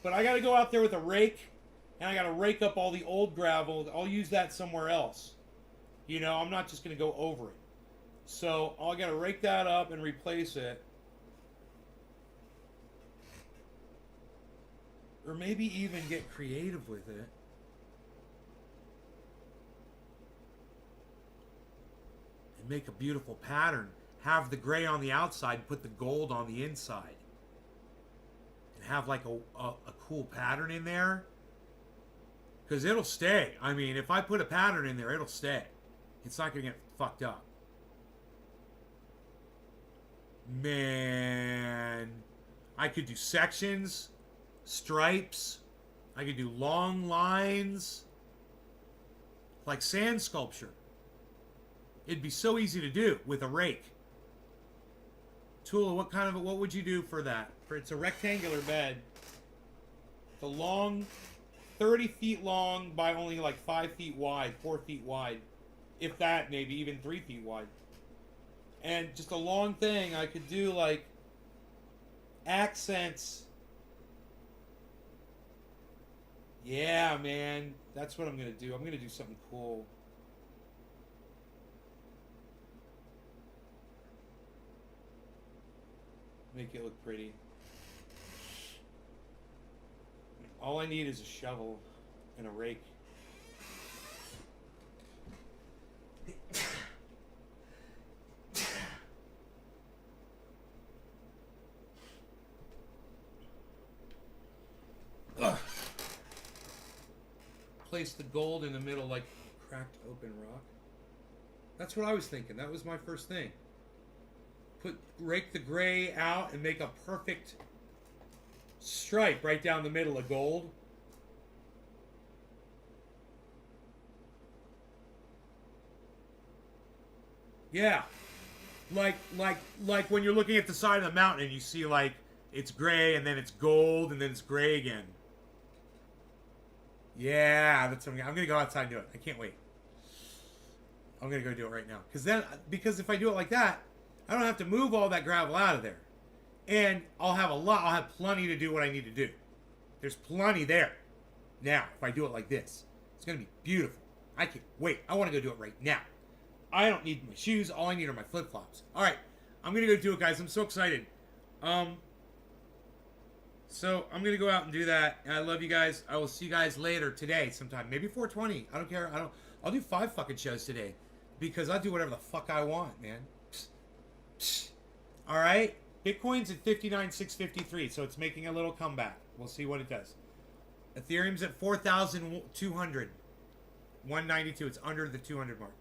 But I got to go out there with a rake, and I got to rake up all the old gravel. I'll use that somewhere else. You know, I'm not just going to go over it. So I got to rake that up and replace it. Or maybe even get creative with it. And make a beautiful pattern. Have the gray on the outside, put the gold on the inside. And have like a cool pattern in there. Because it'll stay. I mean, if I put a pattern in there, it'll stay. It's not going to get fucked up. Man. I could do sections. Stripes. I could do long lines. Like sand sculpture. It'd be so easy to do with a rake. Tula, what would you do for that? It's a rectangular bed. The long, 30 feet long by only like 5 feet wide, 4 feet wide. If that, maybe even 3 feet wide. And just a long thing, I could do like accents. Yeah, man. That's what I'm going to do. I'm going to do something cool. Make it look pretty. All I need is a shovel and a rake. Ugh. Place the gold in the middle like cracked open rock. That's what I was thinking. That was my first thing. Rake the gray out and make a perfect stripe right down the middle of gold. Yeah. Like when you're looking at the side of the mountain and you see like it's gray and then it's gold and then it's gray again. Yeah, that's what I'm gonna go outside and do it. I can't wait. I'm gonna go do it right now. Because if I do it like that, I don't have to move all that gravel out of there. And I'll have plenty to do what I need to do. There's plenty there. Now, if I do it like this, it's gonna be beautiful. I can't wait. I wanna go do it right now. I don't need my shoes, all I need are my flip-flops. Alright, I'm gonna go do it, guys. I'm so excited. So I'm gonna go out and do that. And I love you guys. I will see you guys later today sometime. Maybe 420. I don't care. I'll do 5 fucking shows today. Because I'll do whatever the fuck I want, man. Alright? Bitcoin's at 59,653, so it's making a little comeback. We'll see what it does. Ethereum's at 4,200. 192. It's under the 200 mark.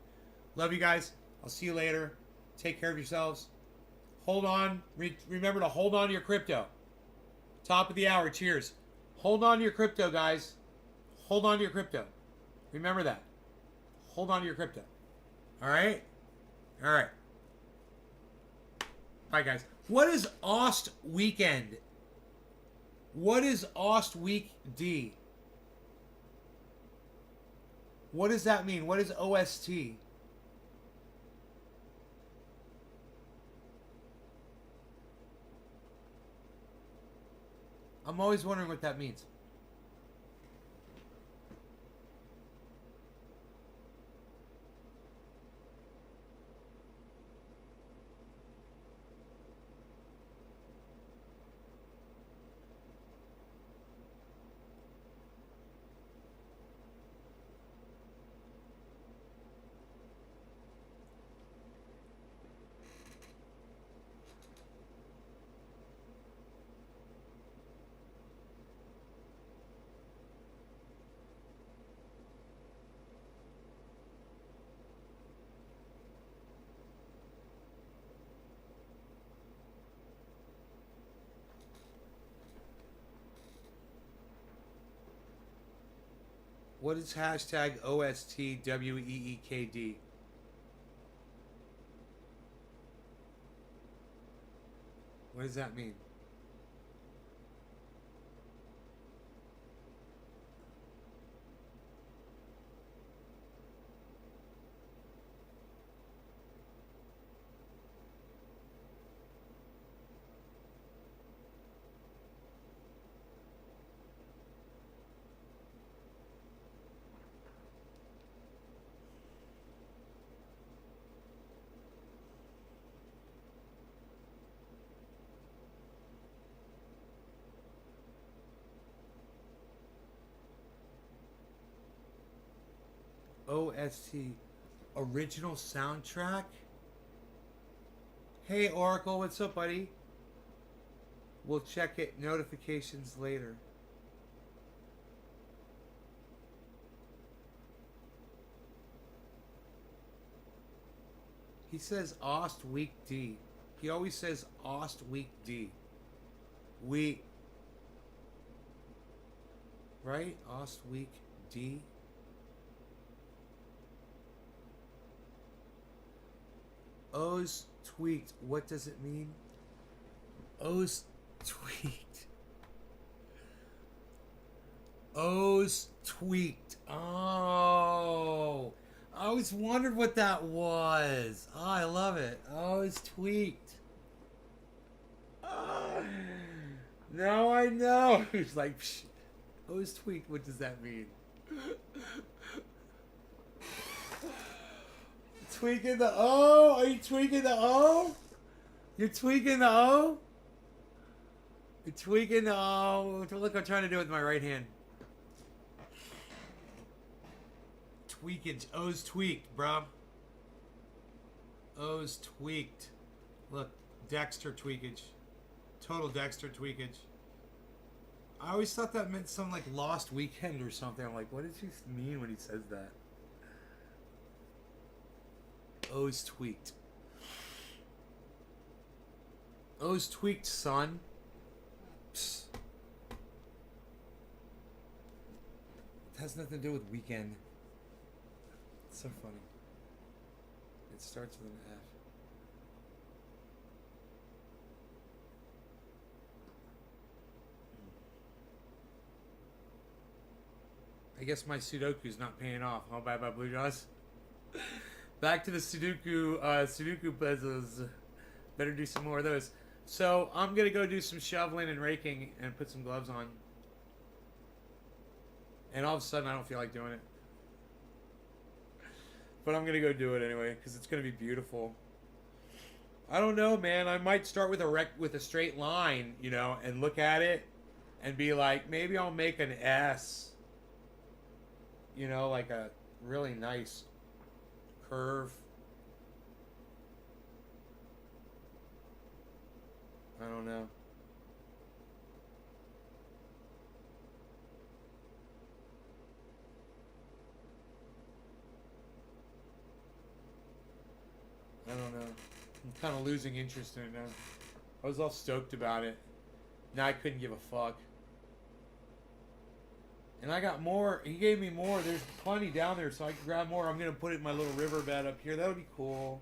Love you guys. I'll see you later. Take care of yourselves. Hold on. Remember to hold on to your crypto. Top of the hour. Cheers. Hold on to your crypto, guys. Hold on to your crypto. Remember that. Hold on to your crypto. Alright? Alright. Bye, guys. What is Ost Weekend? What is Ost Week D? What does that mean? What is OST? I'm always wondering what that means. What is hashtag OSTWEEKD? What does that mean? OST, original soundtrack? Hey Oracle, what's up, buddy? We'll check it, notifications later. He says Ost Week D. He always says Ost Week D. Right? Ost Week D. O's tweaked. What does it mean? O's tweaked. O's tweaked. Oh. I always wondered what that was. Oh, I love it. O's tweaked. Now I know. He's like, psh, O's tweaked. What does that mean? Tweaking the O? Are you tweaking the O? You're tweaking the O? You're tweaking the O. Look, I'm trying to do it with my right hand. Tweakage. O's tweaked, bro. O's tweaked. Look, Dexter tweakage. Total Dexter tweakage. I always thought that meant some like lost weekend or something. I'm like, what does he mean when he says that? O's tweaked. O's tweaked, son. Psst. It has nothing to do with weekend. It's so funny. It starts with an F. I guess my Sudoku's not paying off. Huh? Bye bye, Blue Jaws. Back to the Sudoku puzzles. Better do some more of those. So I'm gonna go do some shoveling and raking and put some gloves on. And all of a sudden I don't feel like doing it. But I'm gonna go do it anyway because it's gonna be beautiful. I don't know, man. I might start with a straight line, you know, and look at it and be like, maybe I'll make an S. You know, like a really nice curve. I don't know. I don't know. I'm kind of losing interest in it now. I was all stoked about it. Now I couldn't give a fuck. And I got more. He gave me more. There's plenty down there, so I can grab more. I'm going to put it in my little riverbed up here. That would be cool.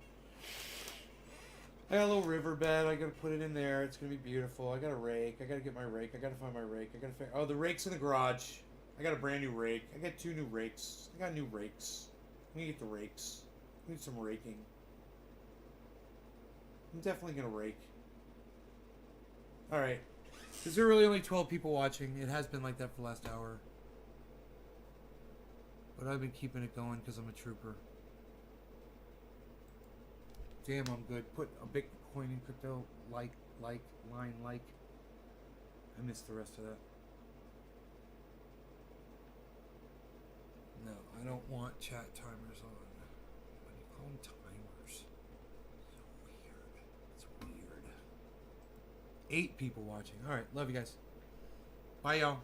I got a little riverbed. I got to put it in there. It's going to be beautiful. I got a rake. I got to get my rake. I got to find my rake. I got to. Oh, the rake's in the garage. I got a brand new rake. I got 2 new rakes. I got new rakes. I'm going to get the rakes. I need some raking. I'm definitely going to rake. Alright. Because there are really only 12 people watching. It has been like that for the last hour. But I've been keeping it going because I'm a trooper. Damn, I'm good. Put a Bitcoin in crypto. Line. I missed the rest of that. No, I don't want chat timers on. What do you call them? Timers. So weird. It's weird. 8 people watching. Alright, love you guys. Bye, y'all.